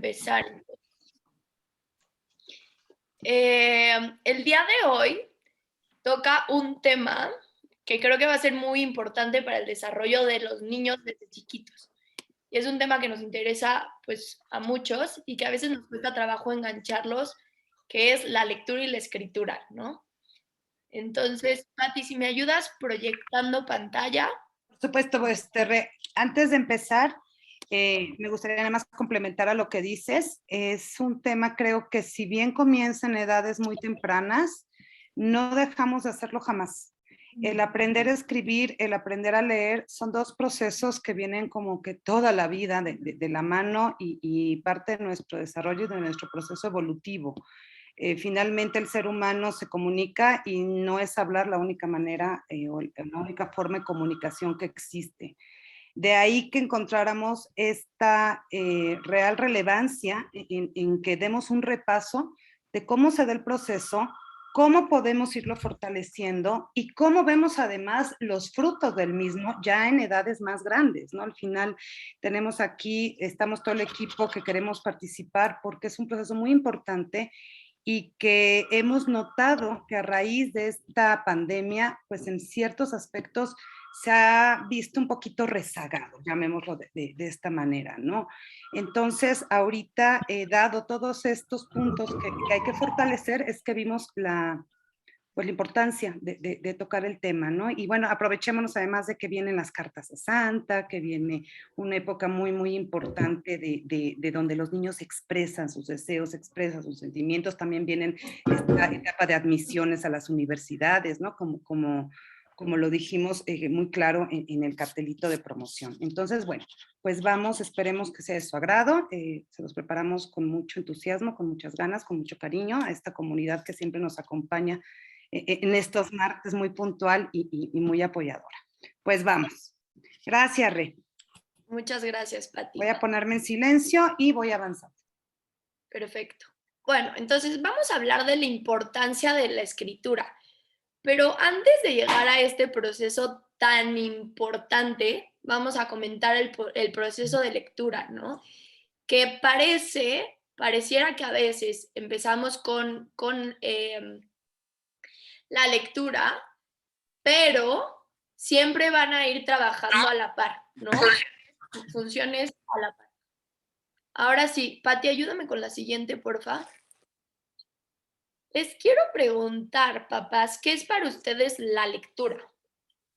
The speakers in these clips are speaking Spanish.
Empezar. El día de hoy toca un tema que creo que va a ser muy importante para el desarrollo de los niños desde chiquitos. Y es un tema que nos interesa pues a muchos y que a veces nos cuesta trabajo engancharlos, que es la lectura y la escritura, ¿no? Entonces, Pati, si me ayudas proyectando pantalla. Por supuesto, pues, antes de empezar, me gustaría nada más complementar a lo que dices. Es un tema, creo que si bien comienza en edades muy tempranas, no dejamos de hacerlo jamás. El aprender a escribir, el aprender a leer, son dos procesos que vienen como que toda la vida de la mano y parte de nuestro desarrollo y de nuestro proceso evolutivo. Finalmente el ser humano se comunica y no es hablar la única manera o la única forma de comunicación que existe. De ahí que encontráramos esta real relevancia en que demos un repaso de cómo se da el proceso, cómo podemos irlo fortaleciendo y cómo vemos además los frutos del mismo ya en edades más grandes, ¿no? Al final tenemos aquí, estamos todo el equipo que queremos participar porque es un proceso muy importante y que hemos notado que a raíz de esta pandemia, pues en ciertos aspectos se ha visto un poquito rezagado, llamémoslo de esta manera, ¿no? Entonces, ahorita, dado todos estos puntos que hay que fortalecer, es que vimos pues, la importancia de tocar el tema, ¿no? Y bueno, aprovechémonos además de que vienen las cartas de Santa, que viene una época muy, muy importante de donde los niños expresan sus deseos, expresan sus sentimientos, también vienen esta etapa de admisiones a las universidades, ¿no? Como lo dijimos muy claro en el cartelito de promoción. Entonces, bueno, pues vamos, esperemos que sea de su agrado, se los preparamos con mucho entusiasmo, con muchas ganas, con mucho cariño a esta comunidad que siempre nos acompaña en estos martes, muy puntual y muy apoyadora. Pues vamos. Gracias, Re. Muchas gracias, Pati. Voy a ponerme en silencio y voy a avanzar. Perfecto. Bueno, entonces vamos a hablar de la importancia de la escritura. Pero antes de llegar a este proceso tan importante, vamos a comentar el proceso de lectura, ¿no? Que pareciera que a veces empezamos con la lectura, pero siempre van a ir trabajando a la par, ¿no? Funciones a la par. Ahora sí, Pati, ayúdame con la siguiente, porfa. Les quiero preguntar, papás, ¿qué es para ustedes la lectura?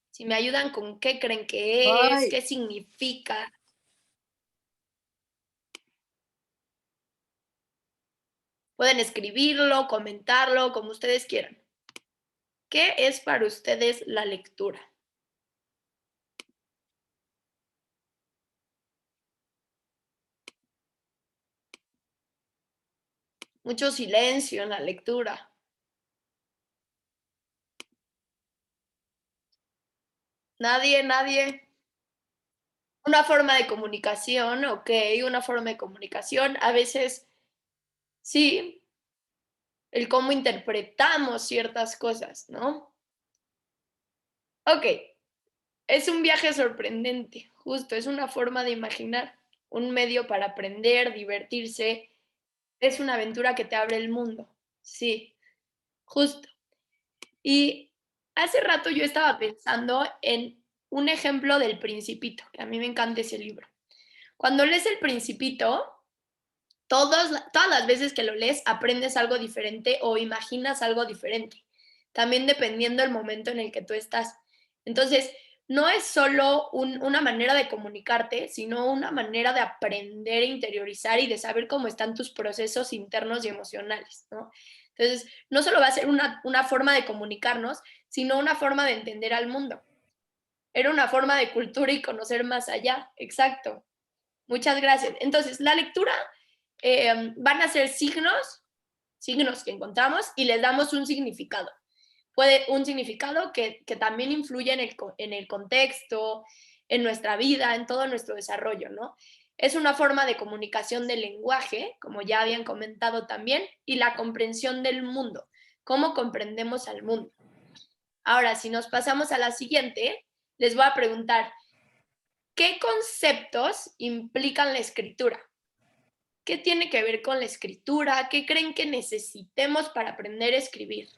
Si me ayudan con qué creen que es, Ay. qué significa. Pueden escribirlo, comentarlo, como ustedes quieran. ¿Qué es para ustedes la lectura? Mucho silencio en la lectura. Nadie. Una forma de comunicación, ok, una forma de comunicación. A veces, sí, el cómo interpretamos ciertas cosas, ¿no? Ok, es un viaje sorprendente, justo, es una forma de imaginar, un medio para aprender, divertirse. Es una aventura que te abre el mundo, sí, justo. Y hace rato yo estaba pensando en un ejemplo del Principito, que a mí me encanta ese libro. Cuando lees El Principito, todas las veces que lo lees aprendes algo diferente o imaginas algo diferente, también dependiendo del momento en el que tú estás. Entonces, no es solo una manera de comunicarte, sino una manera de aprender e interiorizar y de saber cómo están tus procesos internos y emocionales, ¿no? Entonces, no solo va a ser una forma de comunicarnos, sino una forma de entender al mundo. Era una forma de cultura y conocer más allá. Exacto. Muchas gracias. Entonces, la lectura van a ser signos que encontramos y les damos un significado. Puede un significado que también influye en el contexto, en nuestra vida, en todo nuestro desarrollo, ¿no? Es una forma de comunicación del lenguaje, como ya habían comentado también, y la comprensión del mundo, cómo comprendemos al mundo. Ahora, si nos pasamos a la siguiente, les voy a preguntar, ¿qué conceptos implican la escritura? ¿Qué tiene que ver con la escritura? ¿Qué creen que necesitemos para aprender a escribir?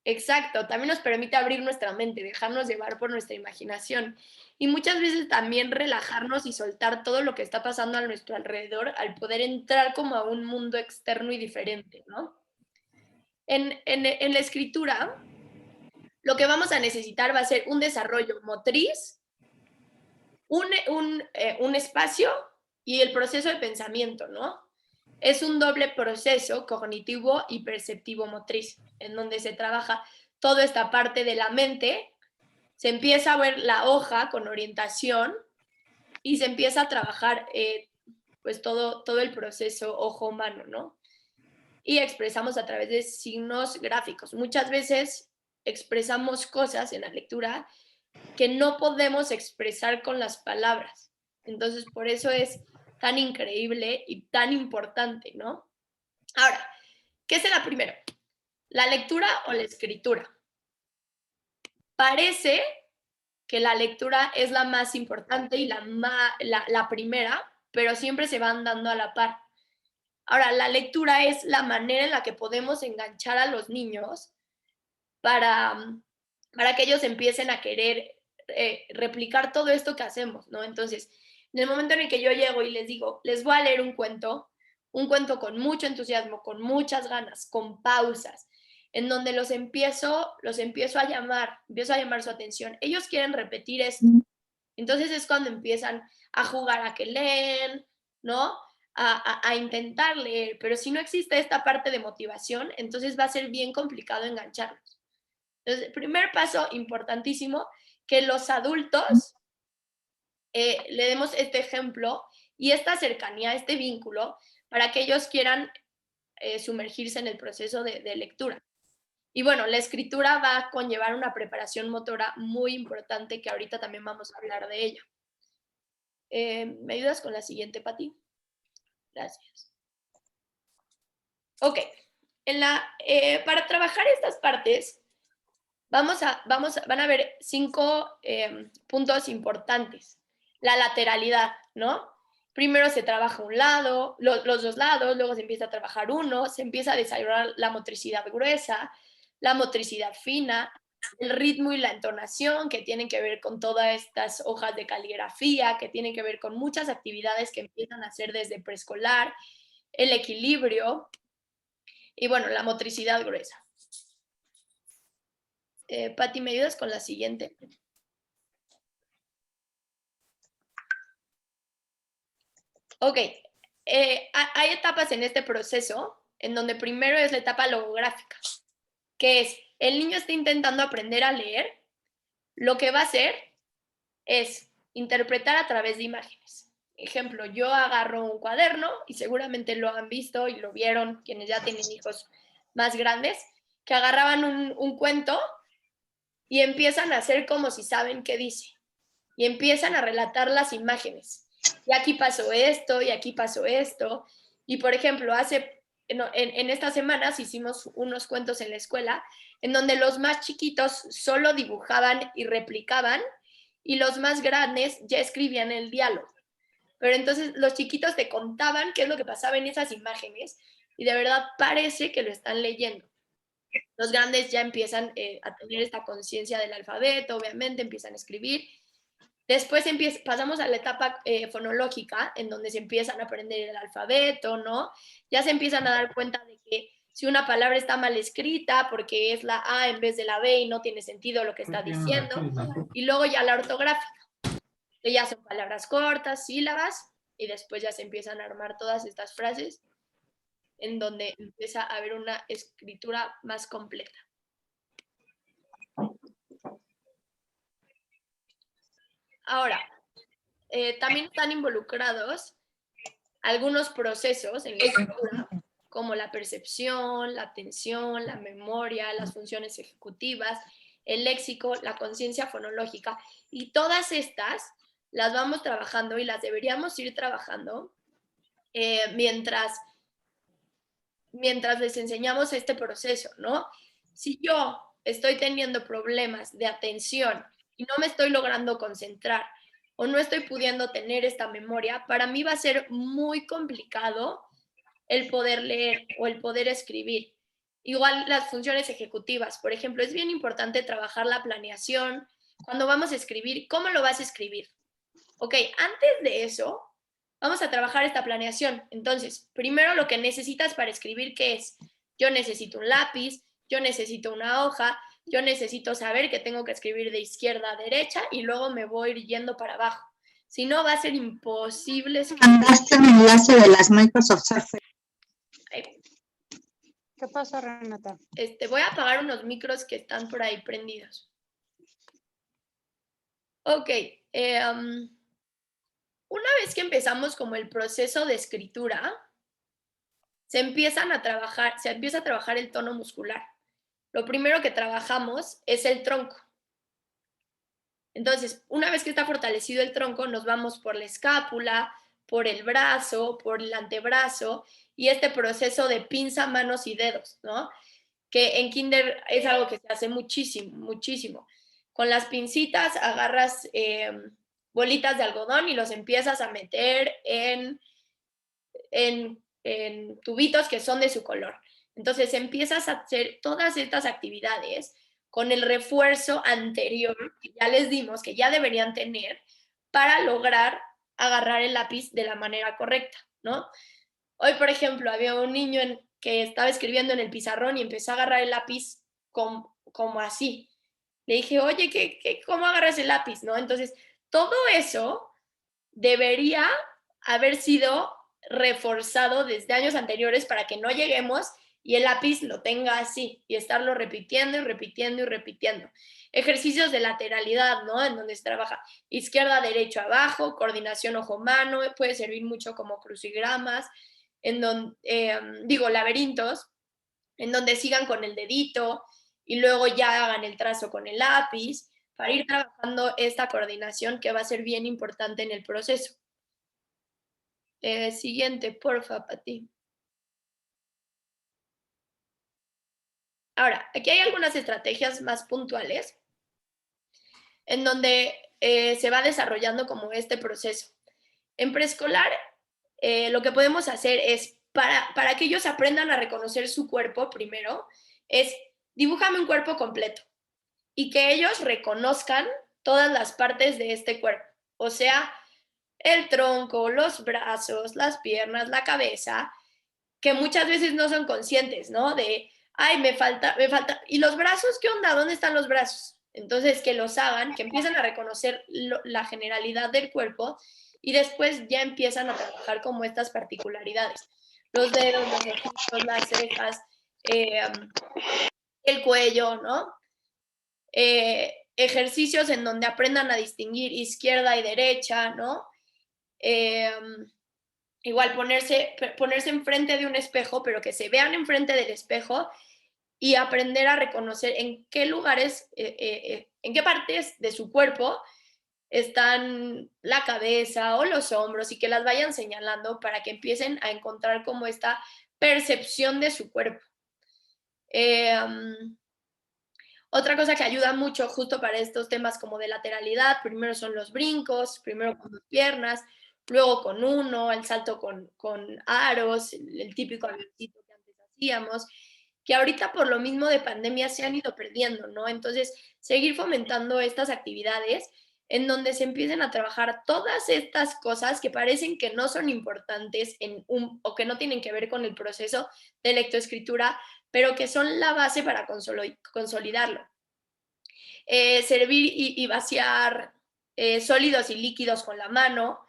Exacto, también nos permite abrir nuestra mente, dejarnos llevar por nuestra imaginación y muchas veces también relajarnos y soltar todo lo que está pasando a nuestro alrededor al poder entrar como a un mundo externo y diferente, ¿no? En la escritura, lo que vamos a necesitar va a ser un desarrollo motriz, un espacio y el proceso de pensamiento, ¿no? Es un doble proceso cognitivo y perceptivo motriz, en donde se trabaja toda esta parte de la mente, se empieza a ver la hoja con orientación y se empieza a trabajar pues todo el proceso ojo-mano, ¿no? Y expresamos a través de signos gráficos. Muchas veces expresamos cosas en la lectura que no podemos expresar con las palabras. Entonces, por eso es tan increíble y tan importante, ¿no? Ahora, ¿qué será primero? ¿La lectura o la escritura? Parece que la lectura es la más importante y la primera, pero siempre se van dando a la par. Ahora, la lectura es la manera en la que podemos enganchar a los niños para, para que ellos empiecen a querer replicar todo esto que hacemos, ¿no? Entonces, en el momento en el que yo llego y les digo, les voy a leer un cuento con mucho entusiasmo, con muchas ganas, con pausas, en donde los empiezo empiezo a llamar su atención. Ellos quieren repetir esto. Entonces es cuando empiezan a jugar a que leen, ¿no? A intentar leer, pero si no existe esta parte de motivación, entonces va a ser bien complicado engancharlos. Entonces, el primer paso importantísimo, que los adultos le demos este ejemplo y esta cercanía, este vínculo, para que ellos quieran sumergirse en el proceso de lectura. Y bueno, la escritura va a conllevar una preparación motora muy importante que ahorita también vamos a hablar de ella. ¿Me ayudas con la siguiente, Pati? Gracias. Ok, para trabajar estas partes, van a haber 5 puntos importantes. La lateralidad, ¿no? Primero se trabaja un lado, los dos lados, luego se empieza a trabajar uno, se empieza a desarrollar la motricidad gruesa, la motricidad fina, el ritmo y la entonación, que tienen que ver con todas estas hojas de caligrafía, que tienen que ver con muchas actividades que empiezan a hacer desde preescolar, el equilibrio y bueno, la motricidad gruesa. Pati, ¿me ayudas con la siguiente? Ok, hay etapas en este proceso en donde primero es la etapa logográfica, que es el niño está intentando aprender a leer, lo que va a hacer es interpretar a través de imágenes. Ejemplo, yo agarro un cuaderno y seguramente lo han visto y lo vieron quienes ya tienen hijos más grandes, que agarraban un cuento y empiezan a hacer como si saben qué dice y empiezan a relatar las imágenes. Y aquí pasó esto, y aquí pasó esto. Y por ejemplo, en estas semanas hicimos unos cuentos en la escuela en donde los más chiquitos solo dibujaban y replicaban y los más grandes ya escribían el diálogo. Pero entonces los chiquitos te contaban qué es lo que pasaba en esas imágenes y de verdad parece que lo están leyendo. Los grandes ya empiezan a tener esta conciencia del alfabeto, obviamente, empiezan a escribir. Después pasamos a la etapa fonológica, en donde se empiezan a aprender el alfabeto, ¿no? Ya se empiezan a dar cuenta de que si una palabra está mal escrita, porque es la A en vez de la B y no tiene sentido lo que está diciendo. Y luego ya la ortográfica, que ya son palabras cortas, sílabas, y después ya se empiezan a armar todas estas frases en donde empieza a haber una escritura más completa. Ahora, también están involucrados algunos procesos en la escritura, como la percepción, la atención, la memoria, las funciones ejecutivas, el léxico, la conciencia fonológica, y todas estas las vamos trabajando y las deberíamos ir trabajando mientras les enseñamos este proceso, ¿no? Si yo estoy teniendo problemas de atención y no me estoy logrando concentrar, o no estoy pudiendo tener esta memoria, para mí va a ser muy complicado el poder leer o el poder escribir. Igual las funciones ejecutivas, por ejemplo, es bien importante trabajar la planeación. Cuando vamos a escribir, ¿cómo lo vas a escribir? Ok, antes de eso, vamos a trabajar esta planeación. Entonces, primero lo que necesitas para escribir, ¿qué es? Yo necesito un lápiz, yo necesito una hoja, yo necesito saber que tengo que escribir de izquierda a derecha y luego me voy a ir yendo para abajo. Si no, va a ser imposible escribir. Mandaste un enlace de las Microsoft Surface. ¿Qué pasa, Renata? Voy a apagar unos micros que están por ahí prendidos. Ok. Una vez que empezamos como el proceso de escritura, se empieza a trabajar el tono muscular. Lo primero que trabajamos es el tronco. Entonces, una vez que está fortalecido el tronco, nos vamos por la escápula, por el brazo, por el antebrazo y este proceso de pinza, manos y dedos, ¿no? Que en kinder es algo que se hace muchísimo, muchísimo. Con las pincitas agarras bolitas de algodón y los empiezas a meter en tubitos que son de su color. Entonces empiezas a hacer todas estas actividades con el refuerzo anterior que ya les dimos, que ya deberían tener, para lograr agarrar el lápiz de la manera correcta, ¿no? Hoy, por ejemplo, había un niño que estaba escribiendo en el pizarrón y empezó a agarrar el lápiz como así. Le dije, oye, ¿cómo agarras el lápiz? ¿No? Entonces, todo eso debería haber sido reforzado desde años anteriores para que no lleguemos y el lápiz lo tenga así y estarlo repitiendo y repitiendo y repitiendo. Ejercicios de lateralidad, ¿no? En donde se trabaja izquierda, derecho, abajo, coordinación ojo-mano, puede servir mucho como crucigramas, en donde, laberintos, en donde sigan con el dedito y luego ya hagan el trazo con el lápiz, para ir trabajando esta coordinación que va a ser bien importante en el proceso. Siguiente, porfa, Pati. Ahora, aquí hay algunas estrategias más puntuales en donde se va desarrollando como este proceso. En preescolar, lo que podemos hacer es, para que ellos aprendan a reconocer su cuerpo primero, es dibújame un cuerpo completo y que ellos reconozcan todas las partes de este cuerpo. O sea, el tronco, los brazos, las piernas, la cabeza, que muchas veces no son conscientes, ¿no? De, ay, me falta. ¿Y los brazos? ¿Qué onda? ¿Dónde están los brazos? Entonces, que los hagan, que empiecen a reconocer la generalidad del cuerpo y después ya empiezan a trabajar como estas particularidades. Los dedos, los ojitos, las cejas, el cuello, ¿no? Ejercicios en donde aprendan a distinguir izquierda y derecha, ¿no? Igual ponerse enfrente de un espejo, pero que se vean enfrente del espejo y aprender a reconocer en qué lugares, en qué partes de su cuerpo están la cabeza o los hombros y que las vayan señalando para que empiecen a encontrar como esta percepción de su cuerpo. Otra cosa que ayuda mucho justo para estos temas como de lateralidad, primero son los brincos, primero con 2 piernas, luego con uno, el salto con aros, el típico avioncito que antes hacíamos, que ahorita por lo mismo de pandemia se han ido perdiendo, ¿no? Entonces, seguir fomentando estas actividades en donde se empiecen a trabajar todas estas cosas que parecen que no son importantes o que no tienen que ver con el proceso de lectoescritura, pero que son la base para consolidarlo. Servir y vaciar sólidos y líquidos con la mano.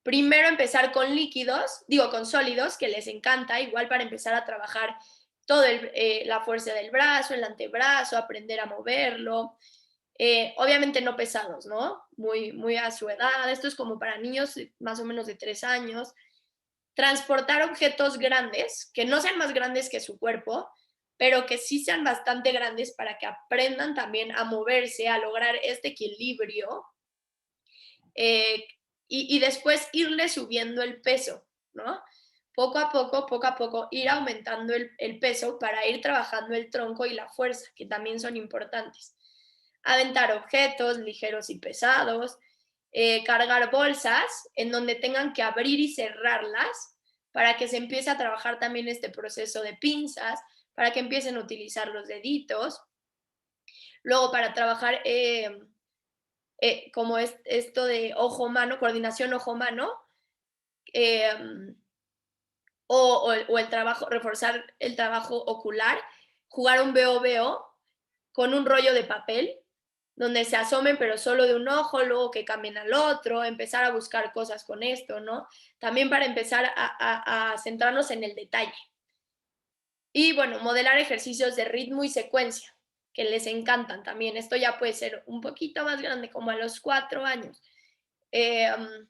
Primero empezar con con sólidos, que les encanta, igual para empezar a trabajar toda la fuerza del brazo, el antebrazo, aprender a moverlo. Obviamente no pesados, ¿no? Muy, muy a su edad. Esto es como para niños más o menos de 3 años. Transportar objetos grandes, que no sean más grandes que su cuerpo, pero que sí sean bastante grandes para que aprendan también a moverse, a lograr este equilibrio. Y después irle subiendo el peso, ¿no? Poco a poco, ir aumentando el peso para ir trabajando el tronco y la fuerza, que también son importantes. aventar objetos ligeros y pesados, cargar bolsas en donde tengan que abrir y cerrarlas para que se empiece a trabajar también este proceso de pinzas, para que empiecen a utilizar los deditos. Luego para trabajar como esto de ojo-mano, coordinación ojo-mano, eh, o el trabajo, reforzar el trabajo ocular, jugar un veo-veo con un rollo de papel, donde se asomen pero solo de un ojo, luego que cambien al otro, empezar a buscar cosas con esto, ¿no? También para empezar a centrarnos en el detalle. Y bueno, modelar ejercicios de ritmo y secuencia, que les encantan también. Esto ya puede ser un poquito más grande, como a los 4 años. En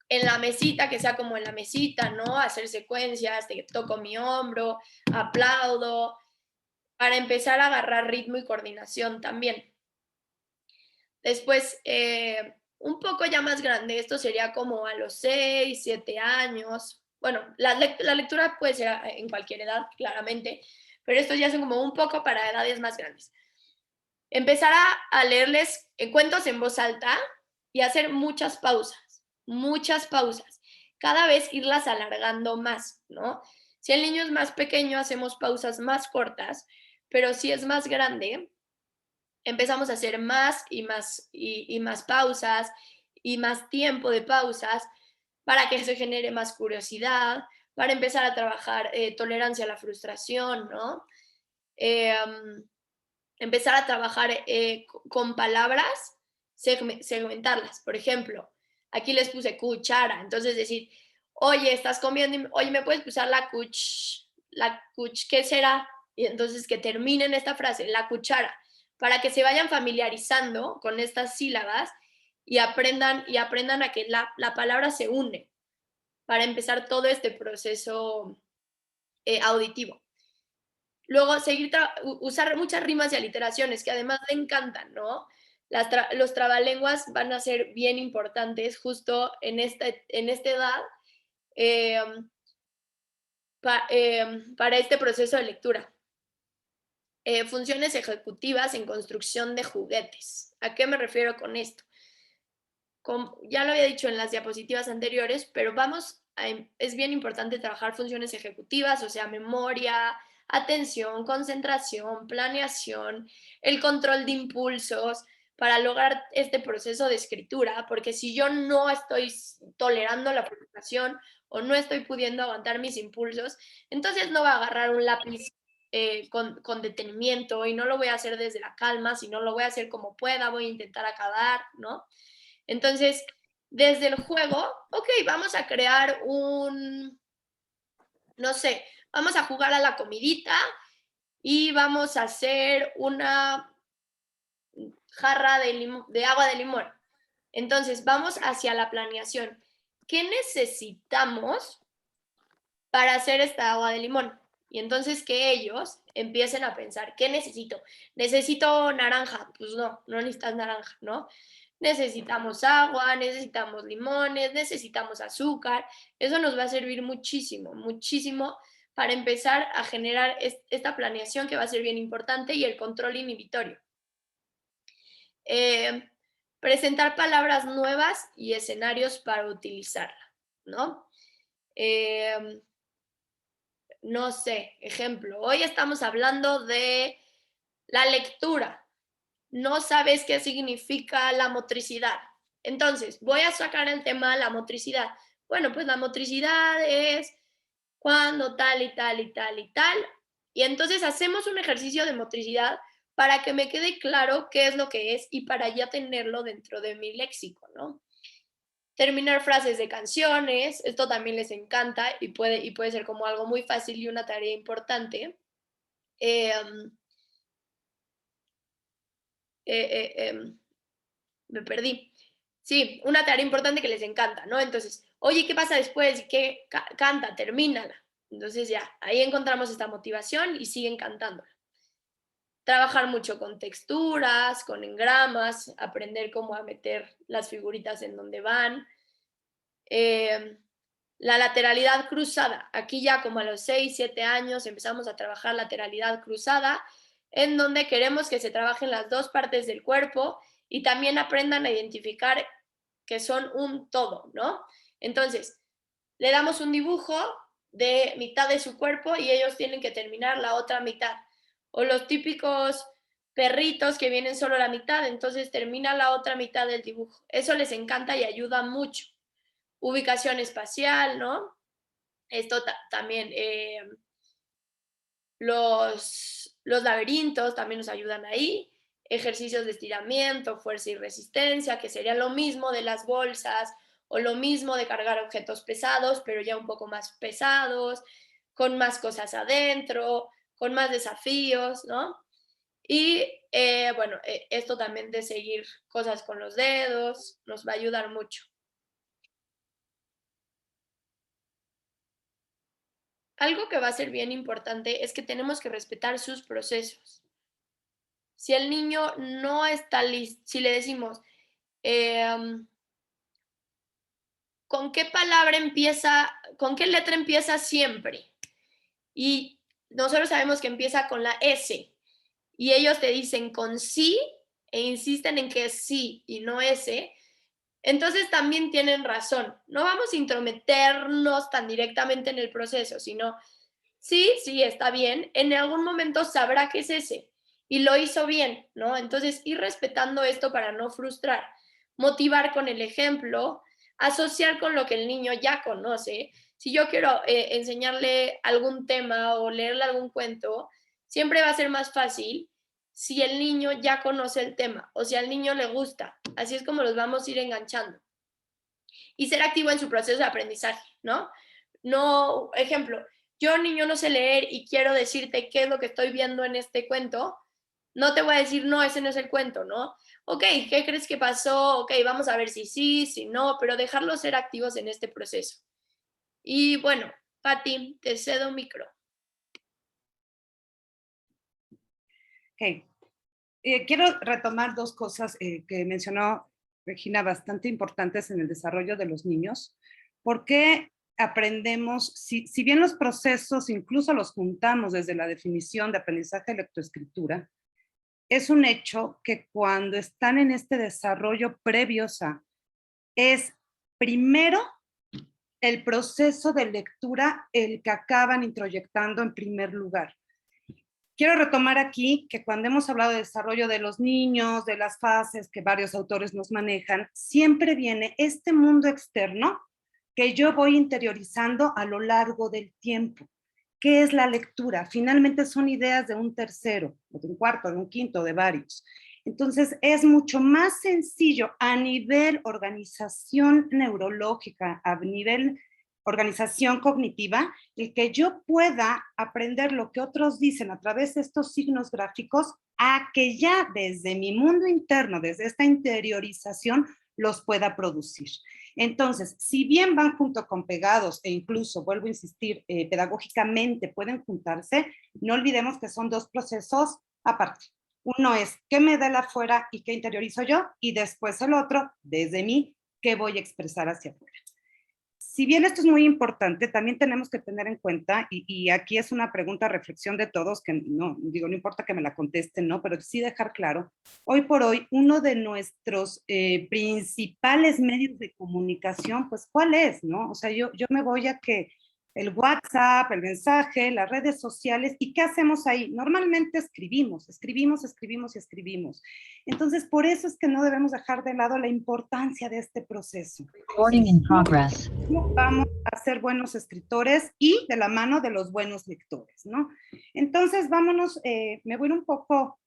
la mesita, que sea como en la mesita, ¿no? Hacer secuencias, te toco mi hombro, aplaudo, para empezar a agarrar ritmo y coordinación también. Después, un poco ya más grande, esto sería como a los 6, 7 años. Bueno, la lectura puede ser en cualquier edad, claramente, pero estos ya son como un poco para edades más grandes. Empezar a leerles cuentos en voz alta y hacer muchas pausas, muchas pausas. Cada vez irlas alargando más, ¿no? Si el niño es más pequeño, hacemos pausas más cortas, pero si es más grande, empezamos a hacer más y más y más pausas y más tiempo de pausas para que se genere más curiosidad, para empezar a trabajar tolerancia a la frustración, ¿no? Empezar a trabajar con palabras, segmentarlas. Por ejemplo, aquí les puse cuchara, entonces decir, oye, estás comiendo, oye, ¿me puedes usar la cuch, ¿qué será? Y entonces que terminen esta frase, la cuchara, para que se vayan familiarizando con estas sílabas y aprendan a que la palabra se une para empezar todo este proceso auditivo. Luego, usar muchas rimas y aliteraciones, que además le encantan, ¿no? Los trabalenguas van a ser bien importantes justo en esta edad eh, para este proceso de lectura. Funciones ejecutivas en construcción de juguetes. ¿A qué me refiero con esto? Ya lo había dicho en las diapositivas anteriores, pero es bien importante trabajar funciones ejecutivas, o sea, memoria, atención, concentración, planeación, el control de impulsos para lograr este proceso de escritura, porque si yo no estoy tolerando la frustración o no estoy pudiendo aguantar mis impulsos, entonces no voy a agarrar un lápiz con detenimiento y no lo voy a hacer desde la calma, sino lo voy a hacer como pueda, voy a intentar acabar, ¿no? Entonces, desde el juego, ok, vamos a crear no sé, vamos a jugar a la comidita y vamos a hacer una jarra de agua de limón. Entonces, vamos hacia la planeación. ¿Qué necesitamos para hacer esta agua de limón? Y entonces que ellos empiecen a pensar, ¿qué necesito? ¿Necesito naranja? Pues no necesitas naranja, ¿no? Necesitamos agua, necesitamos limones, necesitamos azúcar. Eso nos va a servir muchísimo, muchísimo para empezar a generar esta planeación que va a ser bien importante y el control inhibitorio. Presentar palabras nuevas y escenarios para utilizarla, ¿no? No sé, ejemplo, hoy estamos hablando de la lectura. No sabes qué significa la motricidad. Entonces, voy a sacar el tema de la motricidad. Bueno, pues la motricidad es cuando tal y tal y tal y tal. Y entonces hacemos un ejercicio de motricidad para que me quede claro qué es lo que es y para ya tenerlo dentro de mi léxico, ¿no? Terminar frases de canciones, esto también les encanta y puede ser como algo muy fácil y una tarea importante. Me perdí. Sí, una tarea importante que les encanta, ¿no? Entonces, oye, ¿qué pasa después? ¿Qué canta? Termínala. Entonces ya, ahí encontramos esta motivación y siguen cantándola. Trabajar mucho con texturas, con engramas, aprender cómo a meter las figuritas en donde van. La lateralidad cruzada. Aquí ya como a los 6, 7 años empezamos a trabajar lateralidad cruzada, en donde queremos que se trabajen las dos partes del cuerpo y también aprendan a identificar que son un todo, ¿no? Entonces, le damos un dibujo de mitad de su cuerpo y ellos tienen que terminar la otra mitad. O los típicos perritos que vienen solo la mitad, entonces termina la otra mitad del dibujo. Eso les encanta y ayuda mucho. Ubicación espacial, ¿no? Esto también, los laberintos también nos ayudan ahí. Ejercicios de estiramiento, fuerza y resistencia, que sería lo mismo de las bolsas o lo mismo de cargar objetos pesados, pero ya un poco más pesados, con más cosas adentro, con más desafíos, ¿no? Y bueno, esto también de seguir cosas con los dedos nos va a ayudar mucho. Algo que va a ser bien importante es que tenemos que respetar sus procesos. Si el niño no está listo, si le decimos, ¿con qué palabra empieza, con qué letra empieza siempre? Y nosotros sabemos que empieza con la S. Y ellos te dicen con sí e insisten en que es sí y no S, entonces también tienen razón. No vamos a intrometernos tan directamente en el proceso, sino sí, sí, está bien, en algún momento sabrá que es ese y lo hizo bien, ¿no? Entonces, ir respetando esto para no frustrar, motivar con el ejemplo, asociar con lo que el niño ya conoce. Si yo quiero enseñarle algún tema o leerle algún cuento, siempre va a ser más fácil si el niño ya conoce el tema o si al niño le gusta. Así es como los vamos a ir enganchando. Y ser activo en su proceso de aprendizaje, ¿no? No, ejemplo, yo niño no sé leer y quiero decirte qué es lo que estoy viendo en este cuento, no te voy a decir, no, ese no es el cuento, ¿no? Ok, ¿qué crees que pasó? Ok, vamos a ver si sí, si no, pero dejarlos ser activos en este proceso. Y bueno, Pati, te cedo micro. Ok. Quiero retomar dos cosas que mencionó Regina, bastante importantes en el desarrollo de los niños. ¿Por qué aprendemos, si bien los procesos incluso los juntamos desde la definición de aprendizaje de lectoescritura, es un hecho que cuando están en este desarrollo previo es primero el proceso de lectura el que acaban introyectando en primer lugar? Quiero retomar aquí que cuando hemos hablado de desarrollo de los niños, de las fases que varios autores nos manejan, siempre viene este mundo externo que yo voy interiorizando a lo largo del tiempo. ¿Qué es la lectura? Finalmente son ideas de un tercero, de un cuarto, de un quinto, de varios. Entonces es mucho más sencillo a nivel organización neurológica, a nivel organización cognitiva, el que yo pueda aprender lo que otros dicen a través de estos signos gráficos, a que ya desde mi mundo interno, desde esta interiorización, los pueda producir. Entonces, si bien van junto con pegados e incluso, vuelvo a insistir, pedagógicamente pueden juntarse, no olvidemos que son dos procesos aparte. Uno es qué me da el afuera y qué interiorizo yo, y después el otro, desde mí, qué voy a expresar hacia afuera. Si bien esto es muy importante, también tenemos que tener en cuenta, y aquí es una pregunta, reflexión de todos, que no importa que me la contesten, ¿no? Pero sí dejar claro, hoy por hoy, uno de nuestros principales medios de comunicación, pues, ¿cuál es, no? O sea, yo me voy a que el WhatsApp, el mensaje, las redes sociales, ¿y qué hacemos ahí? Normalmente escribimos. Entonces, por eso es que no debemos dejar de lado la importancia de este proceso. Recording in progress. Vamos a ser buenos escritores y de la mano de los buenos lectores, ¿no? Entonces, vámonos, me voy un poco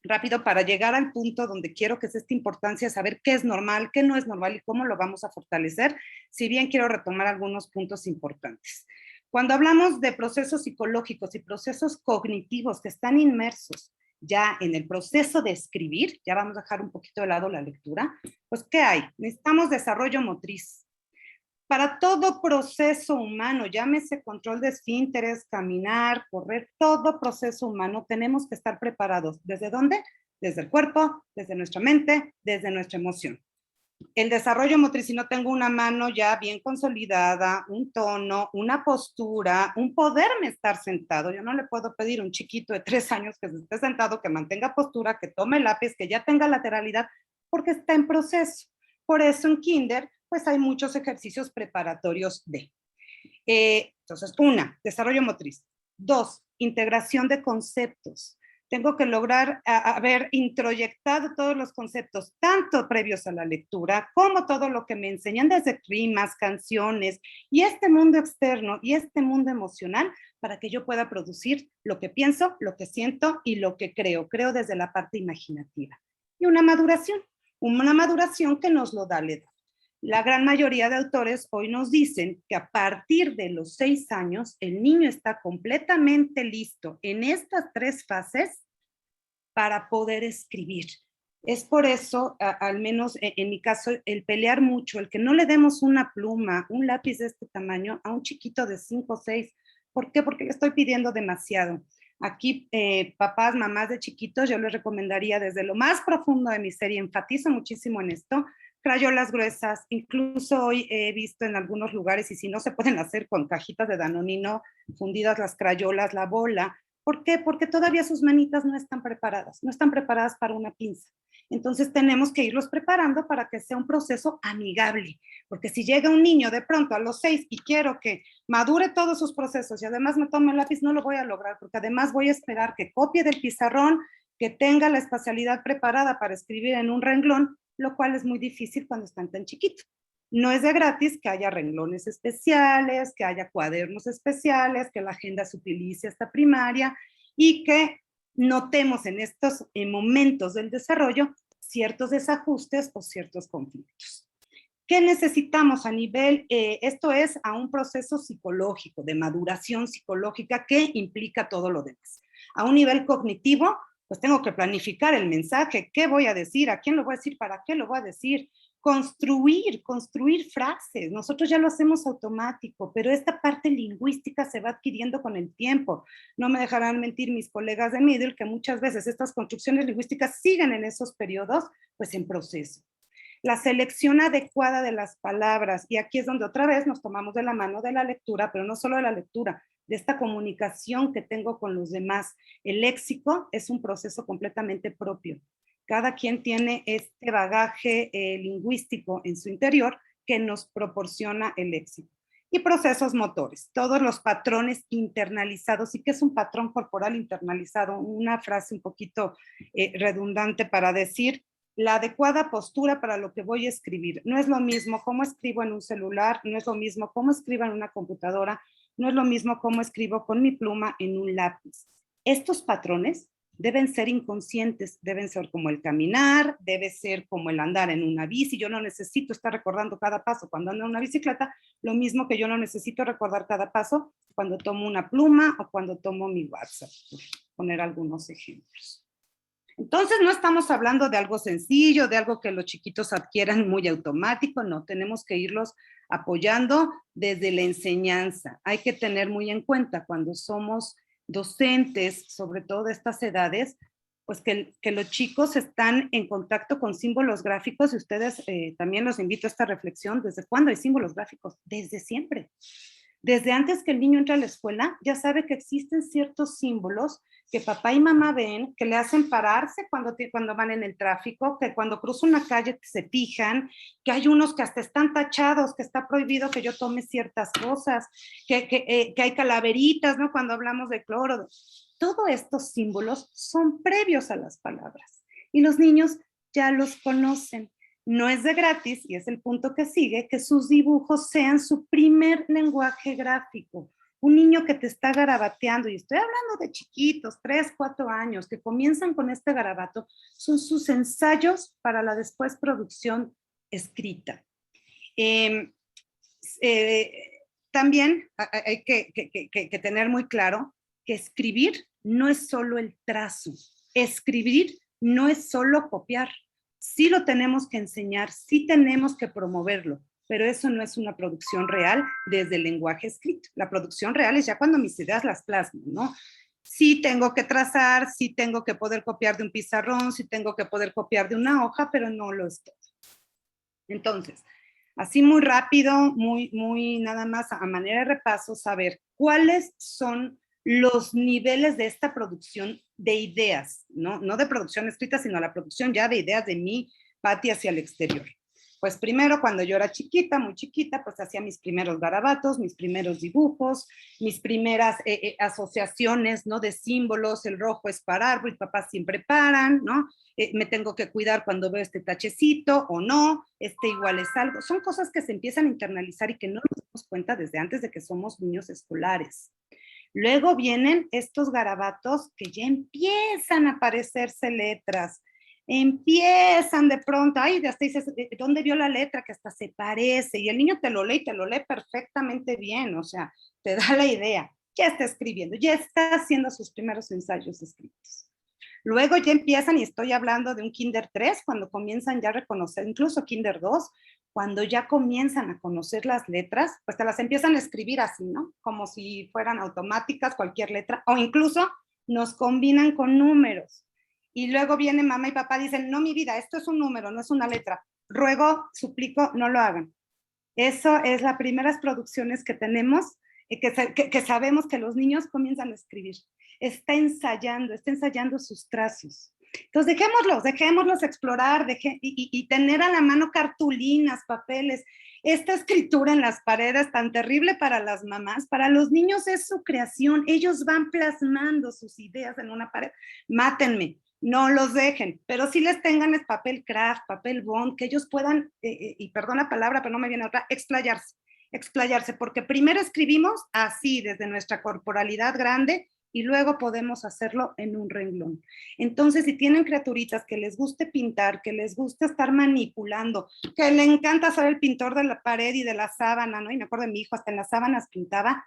rápido para llegar al punto donde quiero que es esta importancia de saber qué es normal, qué no es normal y cómo lo vamos a fortalecer, si bien quiero retomar algunos puntos importantes. Cuando hablamos de procesos psicológicos y procesos cognitivos que están inmersos ya en el proceso de escribir, ya vamos a dejar un poquito de lado la lectura, pues ¿qué hay? Necesitamos desarrollo motriz. Para todo proceso humano, llámese control de esfínteres, caminar, correr, todo proceso humano tenemos que estar preparados. ¿Desde dónde? Desde el cuerpo, desde nuestra mente, desde nuestra emoción. El desarrollo motriz, si no tengo una mano ya bien consolidada, un tono, una postura, un poderme estar sentado. Yo no le puedo pedir a un chiquito de 3 años que se esté sentado, que mantenga postura, que tome lápiz, que ya tenga lateralidad, porque está en proceso. Por eso en kinder, pues hay muchos ejercicios preparatorios de. Entonces, 1, desarrollo motriz. 2, integración de conceptos. Tengo que lograr haber introyectado todos los conceptos, tanto previos a la lectura, como todo lo que me enseñan desde rimas, canciones, y este mundo externo y este mundo emocional, para que yo pueda producir lo que pienso, lo que siento y lo que creo. Creo desde la parte imaginativa. Y una maduración que nos lo da la edad. La gran mayoría de autores hoy nos dicen que a partir de los 6 años, el niño está completamente listo en estas 3 fases para poder escribir. Es por eso, al menos en mi caso, el pelear mucho, el que no le demos una pluma, un lápiz de este tamaño a un chiquito de 5 o 6. ¿Por qué? Porque le estoy pidiendo demasiado. Aquí, papás, mamás de chiquitos, yo les recomendaría desde lo más profundo de mi serie, enfatizo muchísimo en esto, crayolas gruesas, incluso hoy he visto en algunos lugares, y si no se pueden hacer con cajitas de Danonino, fundidas las crayolas, la bola. ¿Por qué? Porque todavía sus manitas no están preparadas para una pinza. Entonces tenemos que irlos preparando para que sea un proceso amigable, porque si llega un niño de pronto a los 6 y quiero que madure todos sus procesos y además me tome el lápiz, no lo voy a lograr, porque además voy a esperar que copie del pizarrón, que tenga la espacialidad preparada para escribir en un renglón, lo cual es muy difícil cuando están tan chiquitos. No es de gratis que haya renglones especiales, que haya cuadernos especiales, que la agenda se utilice hasta primaria y que notemos en estos momentos del desarrollo ciertos desajustes o ciertos conflictos. ¿Qué necesitamos a nivel? Esto es a un proceso psicológico, de maduración psicológica que implica todo lo demás. A un nivel cognitivo, pues tengo que planificar el mensaje, qué voy a decir, a quién lo voy a decir, para qué lo voy a decir, construir frases. Nosotros ya lo hacemos automático, pero esta parte lingüística se va adquiriendo con el tiempo. No me dejarán mentir mis colegas de middle que muchas veces estas construcciones lingüísticas siguen en esos periodos, pues en proceso. La selección adecuada de las palabras, y aquí es donde otra vez nos tomamos de la mano de la lectura, pero no solo de la lectura, de esta comunicación que tengo con los demás. El léxico es un proceso completamente propio. Cada quien tiene este bagaje lingüístico en su interior que nos proporciona el léxico. Y procesos motores, todos los patrones internalizados. ¿Y qué es un patrón corporal internalizado? Una frase un poquito redundante para decir la adecuada postura para lo que voy a escribir. No es lo mismo cómo escribo en un celular, no es lo mismo cómo escribo en una computadora, no es lo mismo cómo escribo con mi pluma en un lápiz. Estos patrones deben ser inconscientes, deben ser como el caminar, debe ser como el andar en una bici. Yo no necesito estar recordando cada paso cuando ando en una bicicleta, lo mismo que yo no necesito recordar cada paso cuando tomo una pluma o cuando tomo mi WhatsApp, por poner algunos ejemplos. Entonces no estamos hablando de algo sencillo, de algo que los chiquitos adquieran muy automático, no, tenemos que irlos apoyando desde la enseñanza. Hay que tener muy en cuenta cuando somos docentes, sobre todo de estas edades, pues que los chicos están en contacto con símbolos gráficos y ustedes también los invito a esta reflexión. ¿Desde cuándo hay símbolos gráficos? Desde siempre. Desde antes que el niño entre a la escuela, ya sabe que existen ciertos símbolos que papá y mamá ven, que le hacen pararse cuando van en el tráfico, que cuando cruza una calle se fijan, que hay unos que hasta están tachados, que está prohibido que yo tome ciertas cosas, que hay calaveritas, ¿no? Cuando hablamos de cloro. Todos estos símbolos son previos a las palabras y los niños ya los conocen. No es de gratis, y es el punto que sigue, que sus dibujos sean su primer lenguaje gráfico. Un niño que te está garabateando, y estoy hablando de chiquitos, 3, 4 años, que comienzan con este garabato, son sus ensayos para la después producción escrita. También hay que tener muy claro que escribir no es solo el trazo, escribir no es solo copiar. Sí lo tenemos que enseñar, sí tenemos que promoverlo, pero eso no es una producción real desde el lenguaje escrito. La producción real es ya cuando mis ideas las plasmo, ¿no? Sí tengo que trazar, sí tengo que poder copiar de un pizarrón, sí tengo que poder copiar de una hoja, pero no lo es todo. Entonces, así muy rápido, muy nada más a manera de repaso, saber cuáles son los niveles de esta producción de ideas, no de producción escrita, sino la producción ya de ideas de mí, Patti, hacia el exterior. Pues primero, cuando yo era chiquita, muy chiquita, pues hacía mis primeros garabatos, mis primeros dibujos, mis primeras asociaciones, ¿no? De símbolos, el rojo es parar, mis papás siempre paran, ¿no? Me tengo que cuidar cuando veo este tachecito o no, este igual es algo. Son cosas que se empiezan a internalizar y que no nos damos cuenta desde antes de que somos niños escolares. Luego vienen estos garabatos que ya empiezan a aparecerse letras, empiezan de pronto, ay, hasta dices, ¿dónde vio la letra? Que hasta se parece, y el niño te lo lee y te lo lee perfectamente bien, o sea, te da la idea, ya está escribiendo, ya está haciendo sus primeros ensayos escritos. Luego ya empiezan, y estoy hablando de un Kinder 3, cuando comienzan ya a reconocer, incluso Kinder 2, cuando ya comienzan a conocer las letras, pues te las empiezan a escribir así, ¿no? Como si fueran automáticas, cualquier letra, o incluso nos combinan con números. Y luego viene mamá y papá, dicen, no, mi vida, esto es un número, no es una letra. Ruego, suplico, no lo hagan. Eso es las primeras producciones que tenemos, que sabemos que los niños comienzan a escribir. Está ensayando sus trazos. Entonces dejémoslos explorar y tener a la mano cartulinas, papeles. Esta escritura en las paredes tan terrible para las mamás, para los niños es su creación. Ellos van plasmando sus ideas en una pared. Mátenme, no los dejen, pero sí les tengan el papel craft, papel bond, que ellos puedan, y perdón la palabra, pero no me viene otra, explayarse, porque primero escribimos así, desde nuestra corporalidad grande, y luego podemos hacerlo en un renglón. Entonces, si tienen criaturitas que les guste pintar, que les guste estar manipulando, que le encanta ser el pintor de la pared y de la sábana, ¿no? Y me acuerdo de mi hijo, hasta en las sábanas pintaba.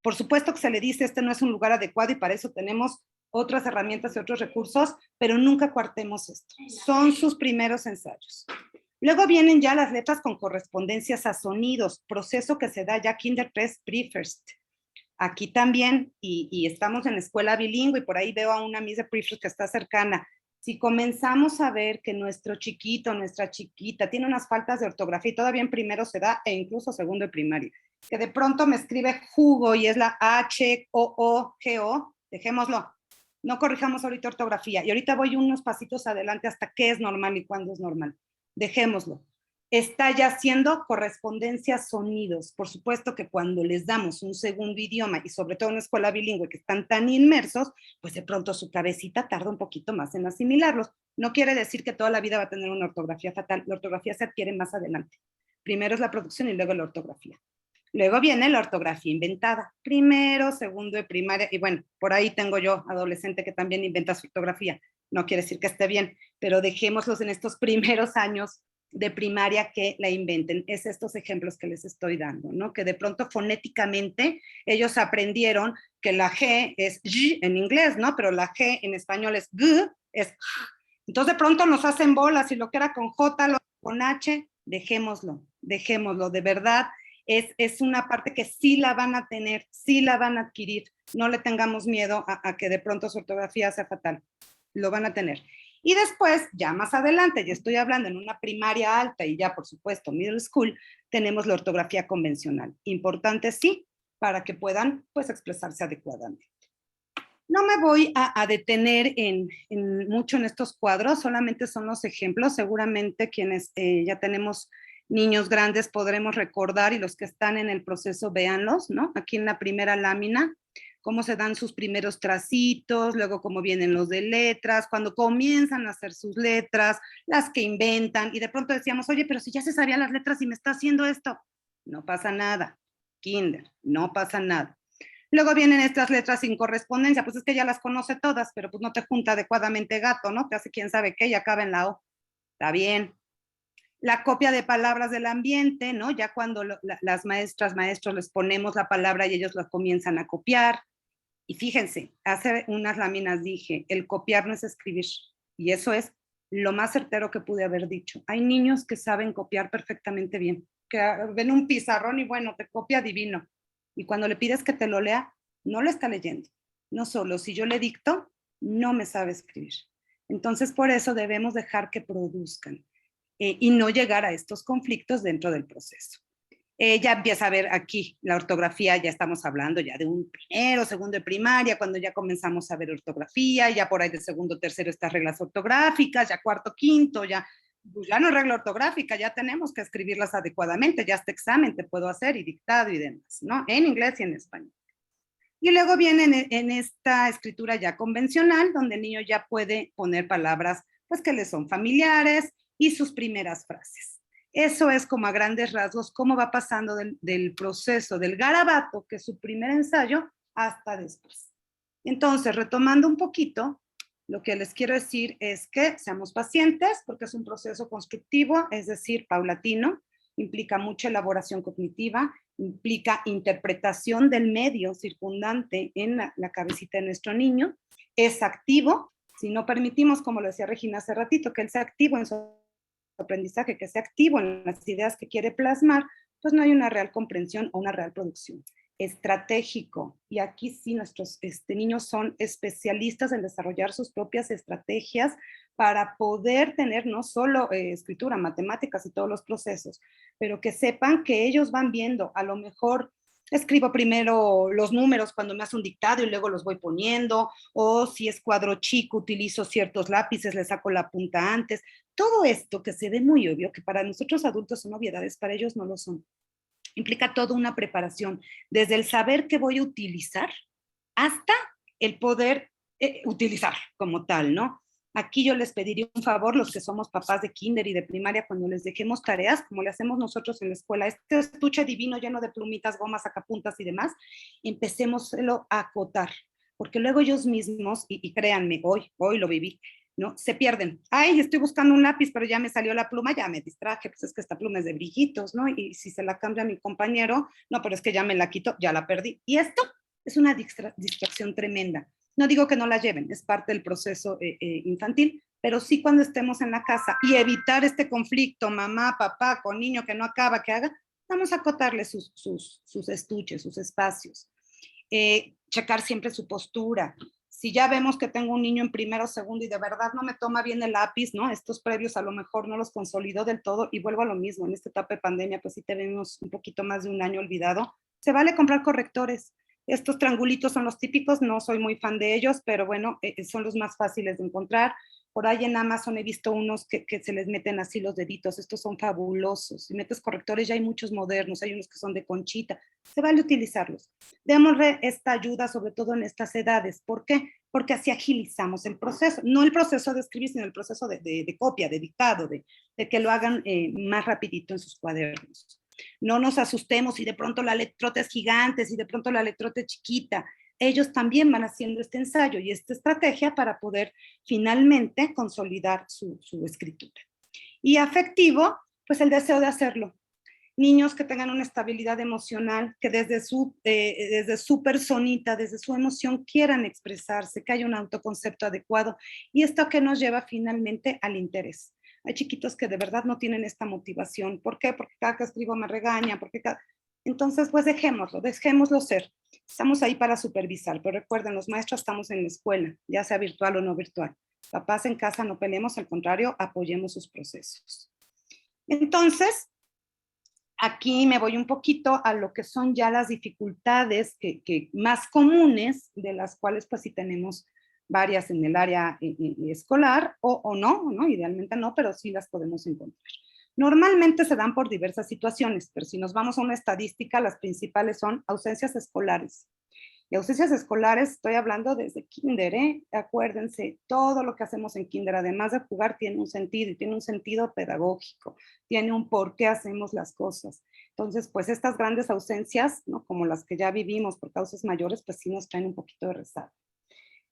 Por supuesto que se le dice, este no es un lugar adecuado y para eso tenemos otras herramientas y otros recursos, pero nunca coartemos esto. Son sus primeros ensayos. Luego vienen ya las letras con correspondencias a sonidos, proceso que se da ya Kinder 3 Pre-First. Aquí también, y estamos en la escuela bilingüe, y por ahí veo a una Miss de Pre-First que está cercana. Si comenzamos a ver que nuestro chiquito, nuestra chiquita, tiene unas faltas de ortografía, y todavía en primero se da, e incluso segundo de primaria, que de pronto me escribe jugo y es la H-O-O-G-O, dejémoslo. No corrijamos ahorita ortografía. Y ahorita voy unos pasitos adelante hasta qué es normal y cuándo es normal. Dejémoslo. Está ya haciendo correspondencia sonidos. Por supuesto que cuando les damos un segundo idioma, y sobre todo en una escuela bilingüe que están tan inmersos, pues de pronto su cabecita tarda un poquito más en asimilarlos. No quiere decir que toda la vida va a tener una ortografía fatal. La ortografía se adquiere más adelante. Primero es la producción y luego la ortografía. Luego viene la ortografía inventada. Primero, segundo de primaria. Y bueno, por ahí tengo yo adolescente que también inventa su ortografía. No quiere decir que esté bien, pero dejémoslos en estos primeros años de primaria que la inventen. Es estos ejemplos que les estoy dando, ¿no? Que de pronto fonéticamente ellos aprendieron que la G es G en inglés, ¿no? Pero la G en español es G, es G. Entonces de pronto nos hacen bolas y lo que era con J, lo con H, dejémoslo, de verdad. Es una parte que sí la van a tener, sí la van a adquirir. No le tengamos miedo a que de pronto su ortografía sea fatal. Lo van a tener. Y después, ya más adelante, ya estoy hablando en una primaria alta y ya, por supuesto, middle school, tenemos la ortografía convencional. Importante, sí, para que puedan, pues, expresarse adecuadamente. No me voy a detener mucho en estos cuadros, solamente son los ejemplos. Seguramente quienes ya tenemos niños grandes podremos recordar, y los que están en el proceso, véanlos, ¿no? Aquí en la primera lámina, cómo se dan sus primeros tracitos, luego cómo vienen los de letras, cuando comienzan a hacer sus letras, las que inventan, y de pronto decíamos, oye, pero si ya se sabían las letras y me está haciendo esto. No pasa nada, Kinder, no pasa nada. Luego vienen estas letras sin correspondencia, pues es que ya las conoce todas, pero pues no te junta adecuadamente gato, ¿no? Te hace quién sabe qué y acaba en la O. Está bien. La copia de palabras del ambiente, ¿no? Ya cuando las maestras, maestros les ponemos la palabra y ellos la comienzan a copiar. Y fíjense, hace unas láminas dije, el copiar no es escribir. Y eso es lo más certero que pude haber dicho. Hay niños que saben copiar perfectamente bien, que ven un pizarrón y bueno, te copia divino. Y cuando le pides que te lo lea, no lo está leyendo. No solo, si yo le dicto, no me sabe escribir. Entonces, por eso debemos dejar que produzcan. y no llegar a estos conflictos dentro del proceso. Ya empieza a ver aquí la ortografía, ya estamos hablando ya de un primero, segundo de primaria, cuando ya comenzamos a ver ortografía, ya por ahí de segundo, tercero estas reglas ortográficas, ya cuarto, quinto, ya, pues ya no es regla ortográfica, ya tenemos que escribirlas adecuadamente, ya este examen te puedo hacer y dictado y demás, ¿no? En inglés y en español. Y luego viene en esta escritura ya convencional, donde el niño ya puede poner palabras pues que le son familiares y sus primeras frases. Eso es como a grandes rasgos cómo va pasando del proceso del garabato, que es su primer ensayo, hasta después. Entonces, retomando un poquito, lo que les quiero decir es que seamos pacientes, porque es un proceso constructivo, es decir, paulatino, implica mucha elaboración cognitiva, implica interpretación del medio circundante en la cabecita de nuestro niño, es activo, si no permitimos, como lo decía Regina hace ratito, que él sea activo en su aprendizaje, que sea activo en las ideas que quiere plasmar, pues no hay una real comprensión o una real producción. Estratégico, y aquí sí nuestros niños son especialistas en desarrollar sus propias estrategias para poder tener no solo escritura, matemáticas y todos los procesos, pero que sepan que ellos van viendo, a lo mejor escribo primero los números cuando me hace un dictado y luego los voy poniendo, o si es cuadro chico, utilizo ciertos lápices, le saco la punta antes. Todo esto que se ve muy obvio, que para nosotros adultos son obviedades, para ellos no lo son. Implica toda una preparación, desde el saber que voy a utilizar hasta el poder utilizar como tal, ¿no? Aquí yo les pediría un favor, los que somos papás de kinder y de primaria, cuando les dejemos tareas, como le hacemos nosotros en la escuela, este estuche divino lleno de plumitas, gomas, sacapuntas y demás, empecémoslo a acotar, porque luego ellos mismos, y créanme, hoy lo viví, ¿no? Se pierden. Ay, estoy buscando un lápiz, pero ya me salió la pluma, ya me distraje, pues es que esta pluma es de brillitos, ¿no? Y si se la cambia a mi compañero, no, pero es que ya me la quito, ya la perdí. Y esto es una distracción tremenda. No digo que no la lleven, es parte del proceso infantil, pero sí cuando estemos en la casa y evitar este conflicto, mamá, papá, con niño que no acaba, que haga, vamos a acotarle sus estuches, sus espacios. Checar siempre su postura. Si ya vemos que tengo un niño en primero o segundo y de verdad no me toma bien el lápiz, ¿no? Estos previos a lo mejor no los consolidó del todo y vuelvo a lo mismo. En esta etapa de pandemia, pues sí tenemos un poquito más de un año olvidado. Se vale comprar correctores. Estos triangulitos son los típicos, no soy muy fan de ellos, pero bueno, son los más fáciles de encontrar. Por ahí en Amazon he visto unos que se les meten así los deditos, estos son fabulosos. Si metes correctores, ya hay muchos modernos, hay unos que son de conchita, se vale utilizarlos. Démosle esta ayuda, sobre todo en estas edades. ¿Por qué? Porque así agilizamos el proceso, no el proceso de escribir, sino el proceso de copia, de dictado, de que lo hagan más rapidito en sus cuadernos. No nos asustemos si de pronto la letrota es gigante, si de pronto la letrota es chiquita. Ellos también van haciendo este ensayo y esta estrategia para poder finalmente consolidar su escritura. Y afectivo, pues el deseo de hacerlo. Niños que tengan una estabilidad emocional, que desde su personita, desde su emoción quieran expresarse, que haya un autoconcepto adecuado. Y esto que nos lleva finalmente al interés. Hay chiquitos que de verdad no tienen esta motivación. ¿Por qué? Porque cada que escribo me regaña, Entonces, pues dejémoslo ser. Estamos ahí para supervisar, pero recuerden, los maestros estamos en la escuela, ya sea virtual o no virtual. Papás en casa no peleemos, al contrario, apoyemos sus procesos. Entonces, aquí me voy un poquito a lo que son ya las dificultades que más comunes, de las cuales pues sí tenemos varias en el área escolar, o no, idealmente no, pero sí las podemos encontrar. Normalmente se dan por diversas situaciones, pero si nos vamos a una estadística, las principales son ausencias escolares. Y ausencias escolares, estoy hablando desde kinder, acuérdense, todo lo que hacemos en kinder, además de jugar, tiene un sentido, y tiene un sentido pedagógico, tiene un por qué hacemos las cosas. Entonces, pues estas grandes ausencias, ¿no? Como las que ya vivimos por causas mayores, pues sí nos traen un poquito de rezago.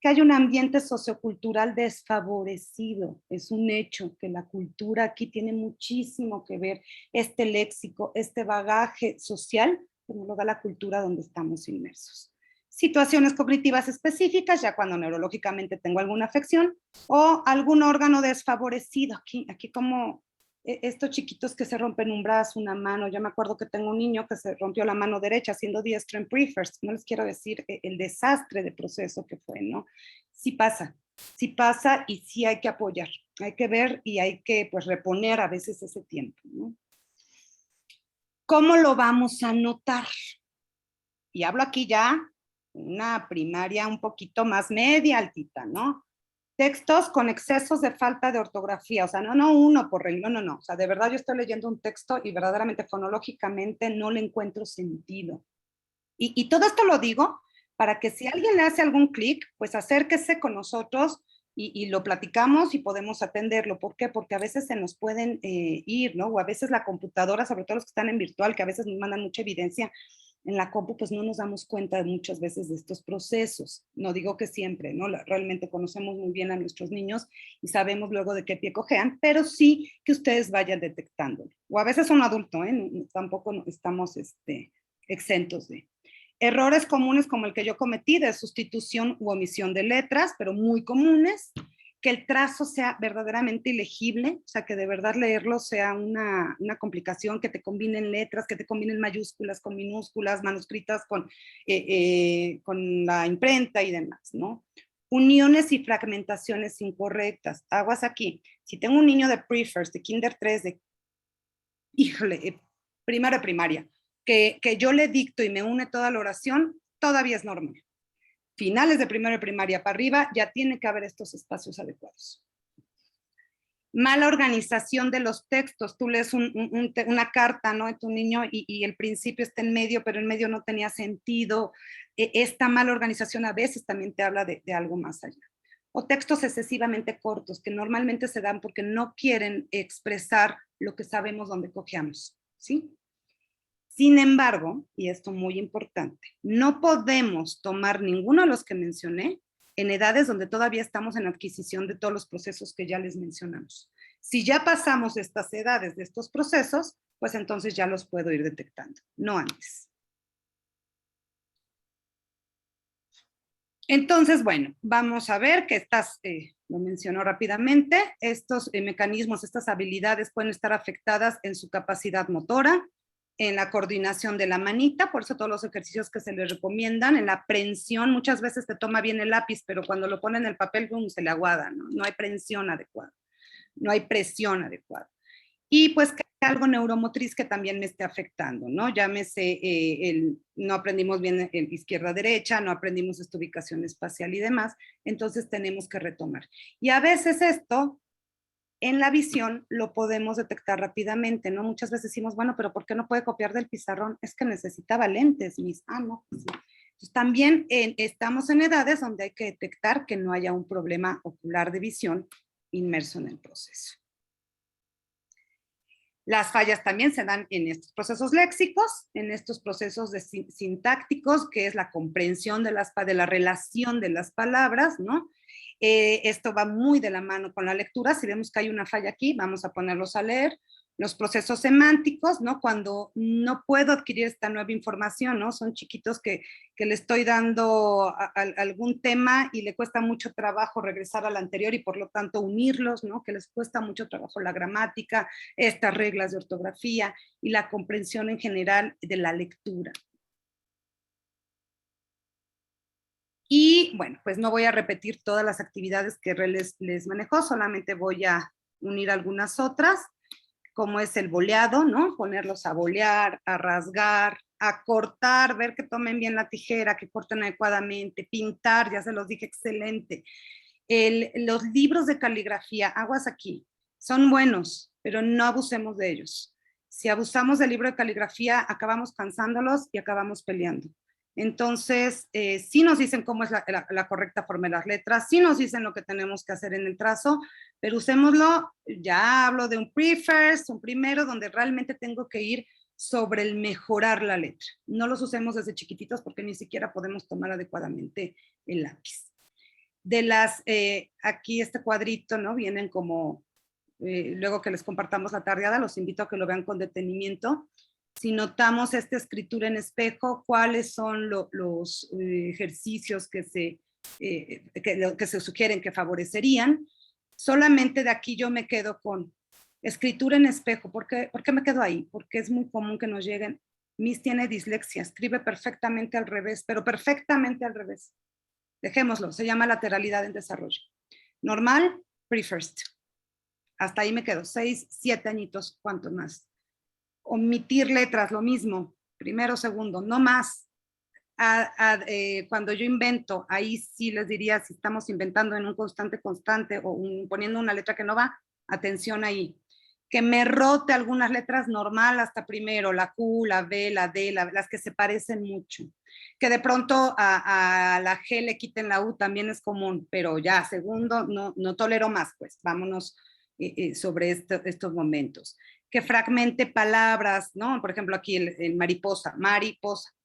Que hay un ambiente sociocultural desfavorecido, es un hecho que la cultura aquí tiene muchísimo que ver, este léxico, este bagaje social, como lo da la cultura donde estamos inmersos. Situaciones cognitivas específicas, ya cuando neurológicamente tengo alguna afección, o algún órgano desfavorecido, aquí como estos chiquitos que se rompen un brazo, una mano. Yo me acuerdo que tengo un niño que se rompió la mano derecha haciendo diestro en prefirst. No les quiero decir el desastre de proceso que fue, ¿no? Sí pasa. sí pasa y sí hay que apoyar, hay que ver y hay que pues reponer a veces ese tiempo, ¿no? ¿Cómo lo vamos a notar? Y hablo aquí ya una primaria un poquito más media altita, ¿no? Textos con excesos de falta de ortografía, o sea, no uno por renglón, no, o sea, de verdad yo estoy leyendo un texto y verdaderamente fonológicamente no le encuentro sentido. Y todo esto lo digo para que si alguien le hace algún clic, pues acérquese con nosotros y lo platicamos y podemos atenderlo. ¿Por qué? Porque a veces se nos pueden ir, ¿no? O a veces la computadora, sobre todo los que están en virtual, que a veces nos mandan mucha evidencia, en la compu pues no nos damos cuenta muchas veces de estos procesos. No digo que siempre, ¿no? Realmente conocemos muy bien a nuestros niños y sabemos luego de qué pie cojean, pero sí que ustedes vayan detectándolo. O a veces un adulto, ¿eh? Tampoco estamos exentos de. Errores comunes como el que yo cometí de sustitución u omisión de letras, pero muy comunes. Que el trazo sea verdaderamente ilegible, o sea, que de verdad leerlo sea una complicación, que te combinen letras, que te combinen mayúsculas con minúsculas, manuscritas con la imprenta y demás, ¿no? Uniones y fragmentaciones incorrectas. Aguas aquí. Si tengo un niño de pre-first, de kinder 3, híjole, primero de primaria, que yo le dicto y me une toda la oración, todavía es normal. Finales de primero de primaria para arriba, ya tiene que haber estos espacios adecuados. Mala organización de los textos. Tú lees una carta, ¿no? De tu niño y el principio está en medio, pero en medio no tenía sentido. Esta mala organización a veces también te habla de algo más allá. O textos excesivamente cortos, que normalmente se dan porque no quieren expresar lo que sabemos donde cojeamos, ¿sí? Sin embargo, y esto muy importante, no podemos tomar ninguno de los que mencioné en edades donde todavía estamos en adquisición de todos los procesos que ya les mencionamos. Si ya pasamos estas edades de estos procesos, pues entonces ya los puedo ir detectando, no antes. Entonces, bueno, vamos a ver que lo mencionó rápidamente, estos mecanismos, estas habilidades pueden estar afectadas en su capacidad motora, en la coordinación de la manita, por eso todos los ejercicios que se les recomiendan, en la prensión, muchas veces te toma bien el lápiz, pero cuando lo ponen en el papel, boom, se le aguada, ¿no? No hay prensión adecuada, no hay presión adecuada. Y pues que algo neuromotriz que también me esté afectando, ¿no? Llámese, no aprendimos bien el izquierda-derecha, no aprendimos esta ubicación espacial y demás, entonces tenemos que retomar. Y a veces esto, en la visión, lo podemos detectar rápidamente, ¿no? Muchas veces decimos, bueno, pero ¿por qué no puede copiar del pizarrón? Es que necesitaba lentes, no, pues sí. Entonces, también estamos en edades donde hay que detectar que no haya un problema ocular de visión inmerso en el proceso. Las fallas también se dan en estos procesos léxicos, en estos procesos sintácticos, que es la comprensión de la relación de las palabras, ¿no? Esto va muy de la mano con la lectura. Si vemos que hay una falla aquí, vamos a ponerlos a leer. Los procesos semánticos, ¿no? Cuando no puedo adquirir esta nueva información, ¿no? Son chiquitos que le estoy dando algún tema y le cuesta mucho trabajo regresar al anterior y por lo tanto unirlos, ¿no? Que les cuesta mucho trabajo la gramática, estas reglas de ortografía y la comprensión en general de la lectura. Y bueno, pues no voy a repetir todas las actividades que les manejó, solamente voy a unir algunas otras, como es el boleado, ¿no? Ponerlos a bolear, a rasgar, a cortar, ver que tomen bien la tijera, que corten adecuadamente, pintar, ya se los dije, excelente. Los libros de caligrafía, aguas aquí, son buenos, pero no abusemos de ellos. Si abusamos del libro de caligrafía, acabamos cansándolos y acabamos peleando. Entonces, sí nos dicen cómo es la correcta forma de las letras, sí nos dicen lo que tenemos que hacer en el trazo, pero usémoslo, ya hablo de un pre-first, un primero, donde realmente tengo que ir sobre el mejorar la letra. No los usemos desde chiquititos porque ni siquiera podemos tomar adecuadamente el lápiz. Aquí este cuadrito, ¿no? Vienen como, luego que les compartamos la tardeada, los invito a que lo vean con detenimiento. Si notamos esta escritura en espejo, ¿cuáles son los ejercicios que se sugieren que favorecerían? Solamente de aquí yo me quedo con escritura en espejo. ¿Por qué me quedo ahí? Porque es muy común que nos lleguen, Miss tiene dislexia, escribe perfectamente al revés, pero perfectamente al revés. Dejémoslo, se llama lateralidad en desarrollo. Normal, pre-first. Hasta ahí me quedo, 6, 7 añitos, ¿cuánto más? Omitir letras, lo mismo, primero, segundo, no más. Cuando yo invento, ahí sí les diría, si estamos inventando en un constante o poniendo una letra que no va, atención ahí. Que me rote algunas letras normal hasta primero, la Q, la B, la D, las que se parecen mucho. Que de pronto a la G le quiten la U también es común, pero ya, segundo, no tolero más, pues vámonos sobre estos momentos. Que fragmente palabras, ¿no? Por ejemplo, aquí el mariposa,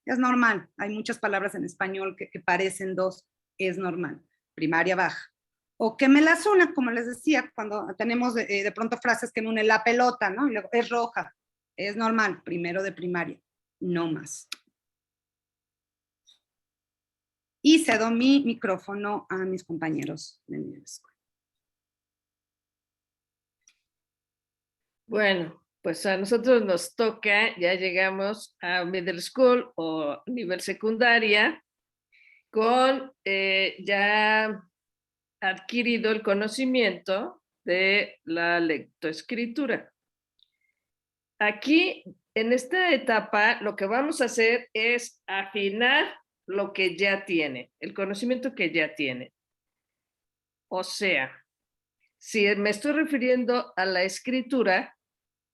es normal. Hay muchas palabras en español que parecen dos, es normal. Primaria baja. O que me las una, como les decía, cuando tenemos de pronto frases que me unen la pelota, ¿no? Y luego, es roja, es normal, primero de primaria, no más. Y cedo mi micrófono a mis compañeros de mi escuela. Bueno, pues a nosotros nos toca, ya llegamos a middle school o nivel secundaria, con ya adquirido el conocimiento de la lectoescritura. Aquí, en esta etapa, lo que vamos a hacer es afinar lo que ya tiene, el conocimiento que ya tiene. O sea, si me estoy refiriendo a la escritura,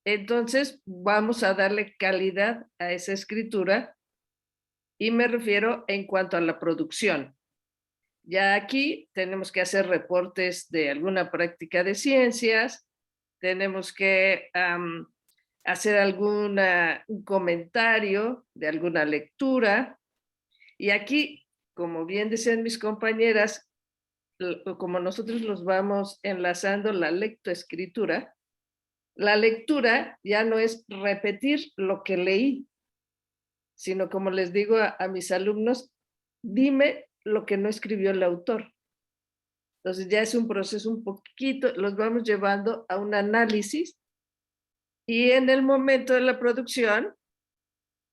entonces vamos a darle calidad a esa escritura y me refiero en cuanto a la producción. Ya aquí tenemos que hacer reportes de alguna práctica de ciencias, tenemos que hacer un comentario de alguna lectura. Y aquí, como bien decían mis compañeras, como nosotros los vamos enlazando la lectoescritura, la lectura ya no es repetir lo que leí, sino como les digo a mis alumnos, dime lo que no escribió el autor. Entonces ya es un proceso un poquito, los vamos llevando a un análisis y en el momento de la producción,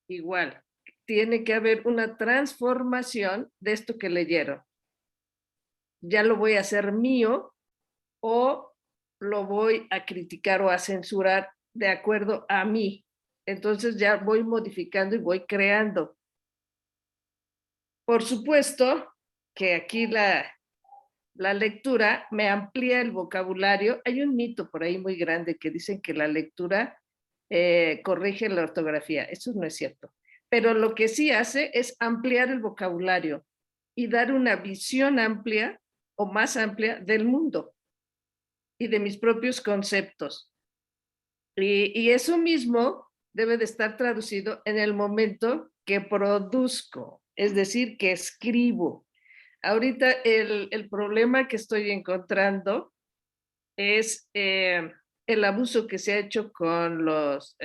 igual, tiene que haber una transformación de esto que leyeron. Ya lo voy a hacer mío o lo voy a criticar o a censurar de acuerdo a mí. Entonces ya voy modificando y voy creando. Por supuesto que aquí la lectura me amplía el vocabulario. Hay un mito por ahí muy grande que dicen que la lectura corrige la ortografía. Eso no es cierto. Pero lo que sí hace es ampliar el vocabulario y dar una visión amplia o más amplia del mundo y de mis propios conceptos. Y eso mismo debe de estar traducido en el momento que produzco, es decir, que escribo. Ahorita el problema que estoy encontrando es el abuso que se ha hecho con los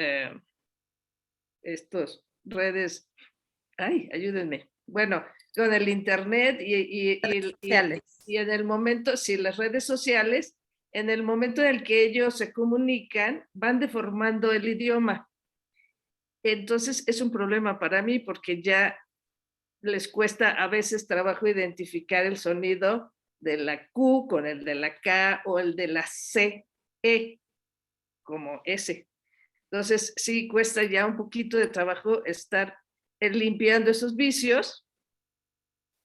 estos redes, ay, ayúdenme. Bueno, con el internet y en el momento, sí, las redes sociales, en el momento en el que ellos se comunican, van deformando el idioma. Entonces es un problema para mí porque ya les cuesta a veces trabajo identificar el sonido de la Q con el de la K o el de la C, E, como S. Entonces sí cuesta ya un poquito de trabajo estar limpiando esos vicios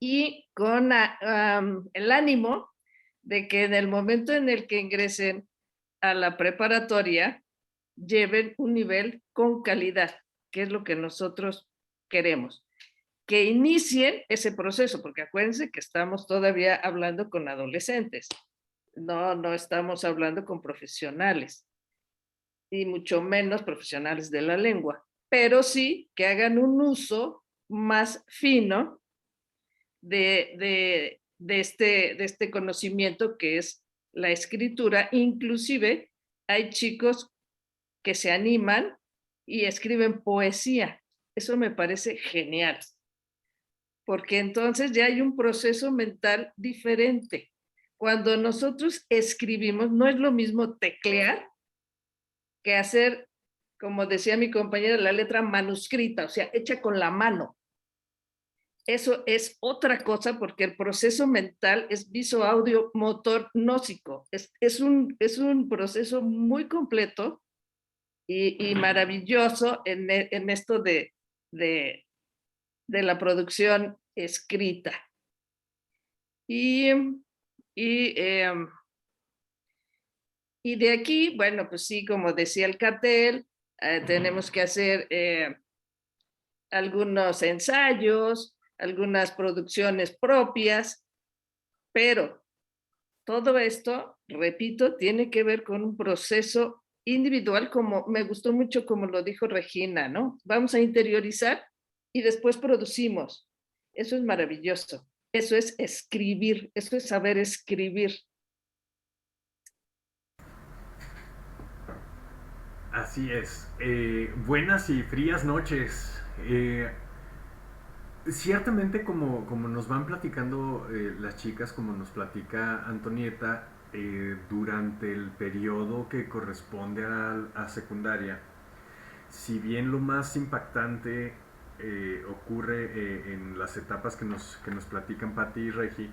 y con el ánimo de que en el momento en el que ingresen a la preparatoria lleven un nivel con calidad, que es lo que nosotros queremos. Que inicien ese proceso, porque acuérdense que estamos todavía hablando con adolescentes, no estamos hablando con profesionales, y mucho menos profesionales de la lengua, pero sí que hagan un uso más fino de este conocimiento que es la escritura. Inclusive hay chicos que se animan y escriben poesía. Eso me parece genial, porque entonces ya hay un proceso mental diferente. Cuando nosotros escribimos, no es lo mismo teclear que hacer, como decía mi compañera, la letra manuscrita, o sea, hecha con la mano. eso es otra cosa porque el proceso mental es viso, audio, motor, gnósico. Es un proceso muy completo y maravilloso en esto de la producción escrita. Y, y, em, y de aquí, bueno, pues sí, como decía el cartel, tenemos que hacer algunos ensayos, algunas producciones propias, pero todo esto, repito, tiene que ver con un proceso individual, como me gustó mucho como lo dijo Regina, ¿no? Vamos a interiorizar y después producimos. Eso es maravilloso. Eso es escribir, eso es saber escribir. Así es. Buenas y frías noches. Ciertamente como nos van platicando las chicas, como nos platica Antonieta, durante el periodo que corresponde a secundaria, si bien lo más impactante ocurre en las etapas que nos platican Patti y Regi,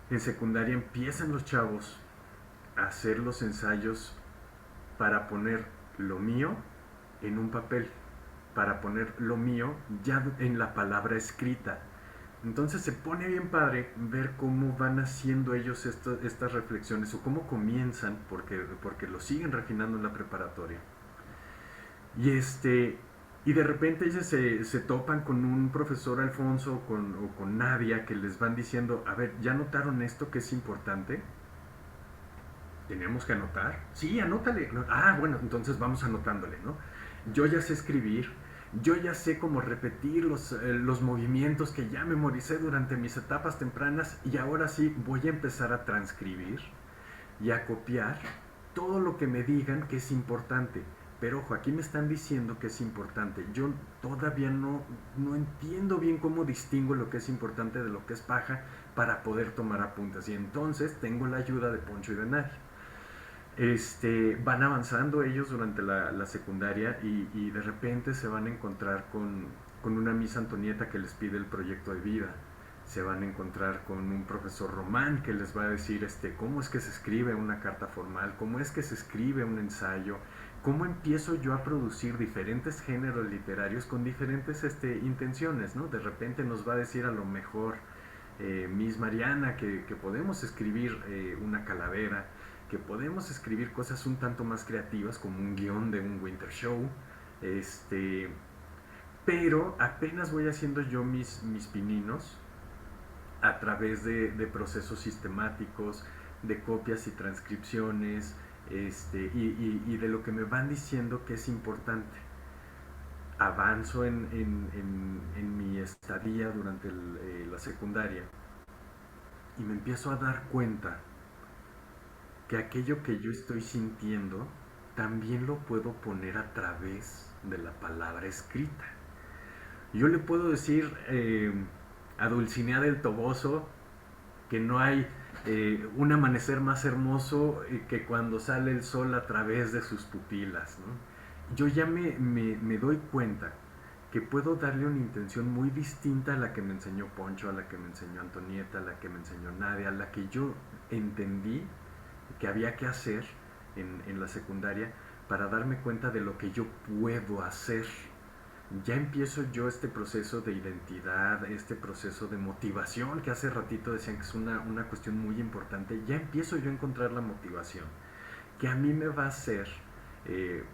en secundaria empiezan los chavos a hacer los ensayos para poner lo mío en un papel, para poner lo mío ya en la palabra escrita. Entonces se pone bien padre ver cómo van haciendo ellos estas reflexiones o cómo comienzan, porque lo siguen refinando en la preparatoria. Y y de repente ellos se topan con un profesor Alfonso o con Nadia que les van diciendo, a ver, ¿ya notaron esto que es importante? ¿Tenemos que anotar? Sí, anótale. Ah, bueno, entonces vamos anotándole, ¿no? Yo ya sé escribir, yo ya sé cómo repetir los movimientos que ya memoricé durante mis etapas tempranas y ahora sí voy a empezar a transcribir y a copiar todo lo que me digan que es importante. Pero ojo, aquí me están diciendo que es importante. Yo todavía no entiendo bien cómo distingo lo que es importante de lo que es paja para poder tomar apuntes. Y entonces tengo la ayuda de Poncho y de Nadia. Van avanzando ellos durante la secundaria y de repente se van a encontrar con una Miss Antonieta que les pide el proyecto de vida. Se van a encontrar con un profesor Román que les va a decir cómo es que se escribe una carta formal, cómo es que se escribe un ensayo, cómo empiezo yo a producir diferentes géneros literarios con diferentes intenciones, ¿no? De repente nos va a decir a lo mejor Miss Mariana que podemos escribir una calavera, que podemos escribir cosas un tanto más creativas como un guión de un winter show, pero apenas voy haciendo yo mis pininos a través de procesos sistemáticos, de copias y transcripciones, y de lo que me van diciendo que es importante. Avanzo en mi estadía durante la secundaria y me empiezo a dar cuenta que aquello que yo estoy sintiendo también lo puedo poner a través de la palabra escrita. Yo le puedo decir a Dulcinea del Toboso que no hay un amanecer más hermoso que cuando sale el sol a través de sus pupilas, ¿no? Yo ya me doy cuenta que puedo darle una intención muy distinta a la que me enseñó Poncho, a la que me enseñó Antonieta, a la que me enseñó Nadia, a la que yo entendí que había que hacer en la secundaria para darme cuenta de lo que yo puedo hacer. Ya empiezo yo este proceso de identidad, este proceso de motivación, que hace ratito decían que es una cuestión muy importante. Ya empiezo yo a encontrar la motivación que a mí me va a hacer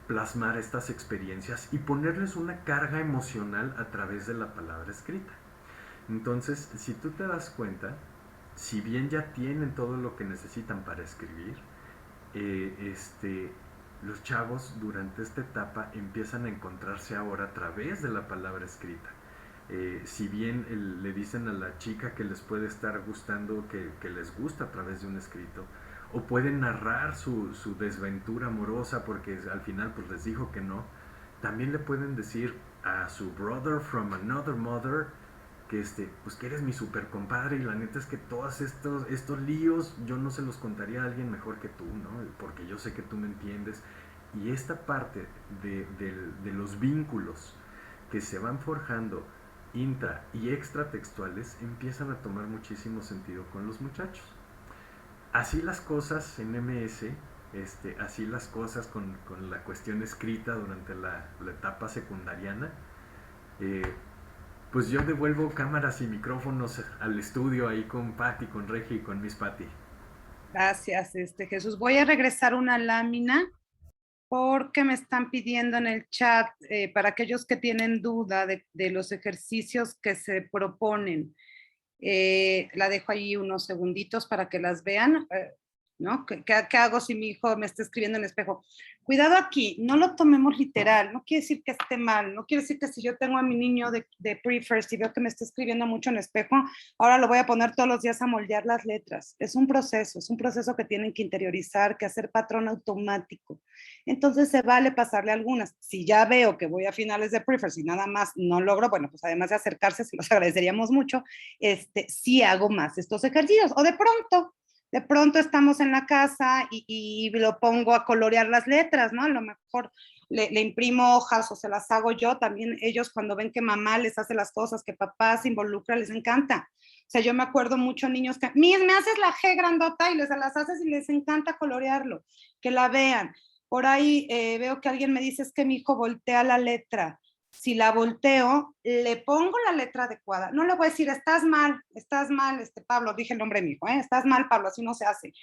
plasmar estas experiencias y ponerles una carga emocional a través de la palabra escrita. Entonces, si tú te das cuenta, si bien ya tienen todo lo que necesitan para escribir, los chavos durante esta etapa empiezan a encontrarse ahora a través de la palabra escrita. Si bien le dicen a la chica que les puede estar gustando, que les gusta a través de un escrito, o pueden narrar su desventura amorosa porque al final pues les dijo que no, también le pueden decir a su brother from another mother que pues que eres mi super compadre y la neta es que todos estos líos yo no se los contaría a alguien mejor que tú, ¿no? Porque yo sé que tú me entiendes. Y esta parte de los vínculos que se van forjando intra y extratextuales empiezan a tomar muchísimo sentido con los muchachos. Así las cosas en MS, así las cosas con la cuestión escrita durante la etapa secundariana, pues yo devuelvo cámaras y micrófonos al estudio ahí con Patti, con Regi y con Miss Patti. Gracias, Jesús. Voy a regresar una lámina porque me están pidiendo en el chat, para aquellos que tienen duda de los ejercicios que se proponen. La dejo ahí unos segunditos para que las vean. ¿No? ¿Qué hago si mi hijo me está escribiendo en el espejo? Cuidado aquí, no lo tomemos literal, no quiere decir que esté mal, no quiere decir que si yo tengo a mi niño de pre-first y veo que me está escribiendo mucho en el espejo, ahora lo voy a poner todos los días a moldear las letras. Es un proceso que tienen que interiorizar, que hacer patrón automático. Entonces se vale pasarle algunas. Si ya veo que voy a finales de pre-first y nada más no logro, bueno, pues además de acercarse, se los agradeceríamos mucho, sí hago más estos ejercicios. O de pronto estamos en la casa y lo pongo a colorear las letras, ¿no? A lo mejor le imprimo hojas o se las hago yo. También ellos cuando ven que mamá les hace las cosas, que papá se involucra, les encanta. O sea, yo me acuerdo mucho niños que, me haces la G grandota y les las haces y les encanta colorearlo, que la vean. Por ahí veo que alguien me dice, es que mi hijo voltea la letra. Si la volteo, le pongo la letra adecuada. No le voy a decir, estás mal, Pablo, dije el nombre de mi hijo, estás mal, Pablo, así no se hace.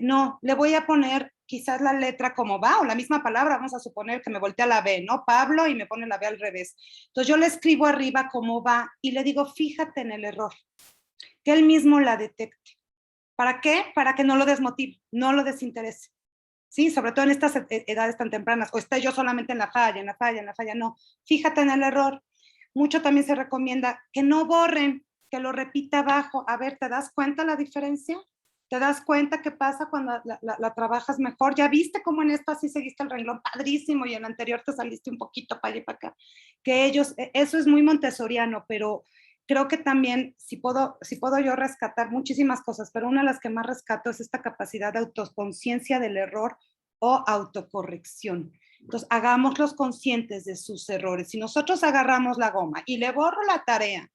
No, le voy a poner quizás la letra como va, o la misma palabra, vamos a suponer que me voltea la B, ¿no? Pablo, y me pone la B al revés. Entonces yo le escribo arriba como va, y le digo, fíjate en el error, que él mismo la detecte. ¿Para qué? Para que no lo desmotive, no lo desinterese. ¿Sí? Sobre todo en estas edades tan tempranas, o esté yo solamente en la falla, no, fíjate en el error. Mucho también se recomienda que no borren, que lo repita abajo. A ver, ¿te das cuenta la diferencia? ¿Te das cuenta qué pasa cuando la trabajas mejor? ¿Ya viste cómo en esta sí seguiste el renglón padrísimo y en el anterior te saliste un poquito para allá y para acá? Que ellos, eso es muy montessoriano, pero creo que también, si puedo yo rescatar muchísimas cosas, pero una de las que más rescato es esta capacidad de autoconciencia del error o autocorrección. Entonces, hagámoslos conscientes de sus errores. Si nosotros agarramos la goma y le borro la tarea,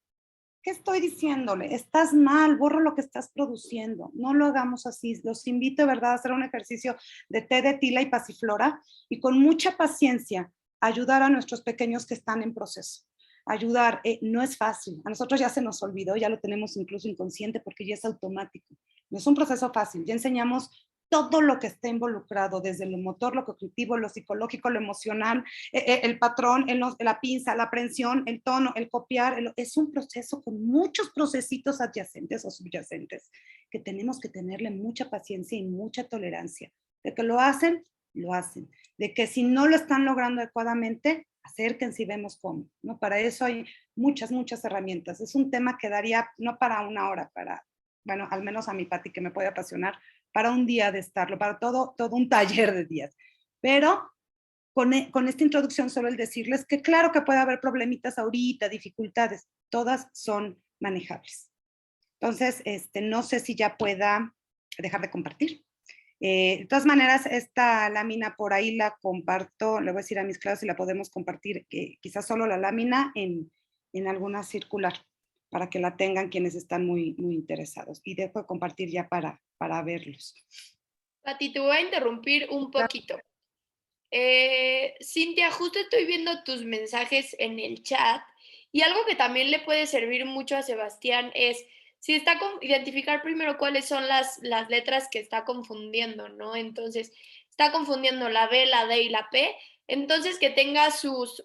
¿qué estoy diciéndole? Estás mal, borro lo que estás produciendo. No lo hagamos así. Los invito, de verdad, a hacer un ejercicio de té de tila y pasiflora y con mucha paciencia ayudar a nuestros pequeños que están en proceso. Ayudar, no es fácil. A nosotros ya se nos olvidó, ya lo tenemos incluso inconsciente porque ya es automático. No es un proceso fácil. Ya enseñamos todo lo que está involucrado, desde lo motor, lo cognitivo, lo psicológico, lo emocional, el patrón, la pinza, la aprensión, el tono, el copiar. Es un proceso con muchos procesitos adyacentes o subyacentes que tenemos que tenerle mucha paciencia y mucha tolerancia. De que lo hacen, lo hacen. De que si no lo están logrando adecuadamente, acérquense y vemos cómo, ¿no? Para eso hay muchas herramientas. Es un tema que daría, no para una hora, bueno, al menos a mi Pati, que me puede apasionar, para un día de estarlo, para todo un taller de días. Pero con esta introducción solo el decirles que claro que puede haber problemitas ahorita, dificultades, todas son manejables. Entonces, no sé si ya pueda dejar de compartir. De todas maneras, esta lámina por ahí la comparto, le voy a decir a mis clases si la podemos compartir, quizás solo la lámina en alguna circular, para que la tengan quienes están muy interesados. Y dejo de compartir ya para verlos. Pati, te voy a interrumpir un poquito. Cintia, justo estoy viendo tus mensajes en el chat y algo que también le puede servir mucho a Sebastián es si está identificar primero cuáles son las letras que está confundiendo, ¿no? Entonces, está confundiendo la B, la D y la P, entonces que tenga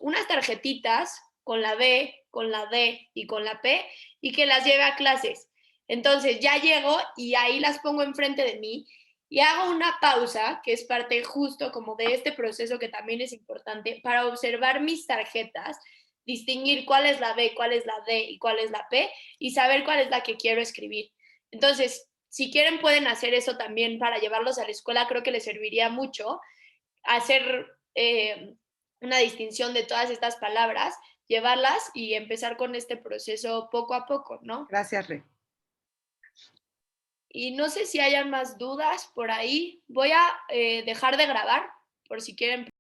unas tarjetitas con la B, con la D y con la P y que las lleve a clases. Entonces, ya llego y ahí las pongo enfrente de mí y hago una pausa, que es parte justo como de este proceso que también es importante, para observar mis tarjetas, distinguir cuál es la B, cuál es la D y cuál es la P, y saber cuál es la que quiero escribir. Entonces, si quieren pueden hacer eso también para llevarlos a la escuela, creo que les serviría mucho hacer una distinción de todas estas palabras, llevarlas y empezar con este proceso poco a poco, ¿no? Gracias, Rey. Y no sé si hayan más dudas por ahí. Voy a dejar de grabar por si quieren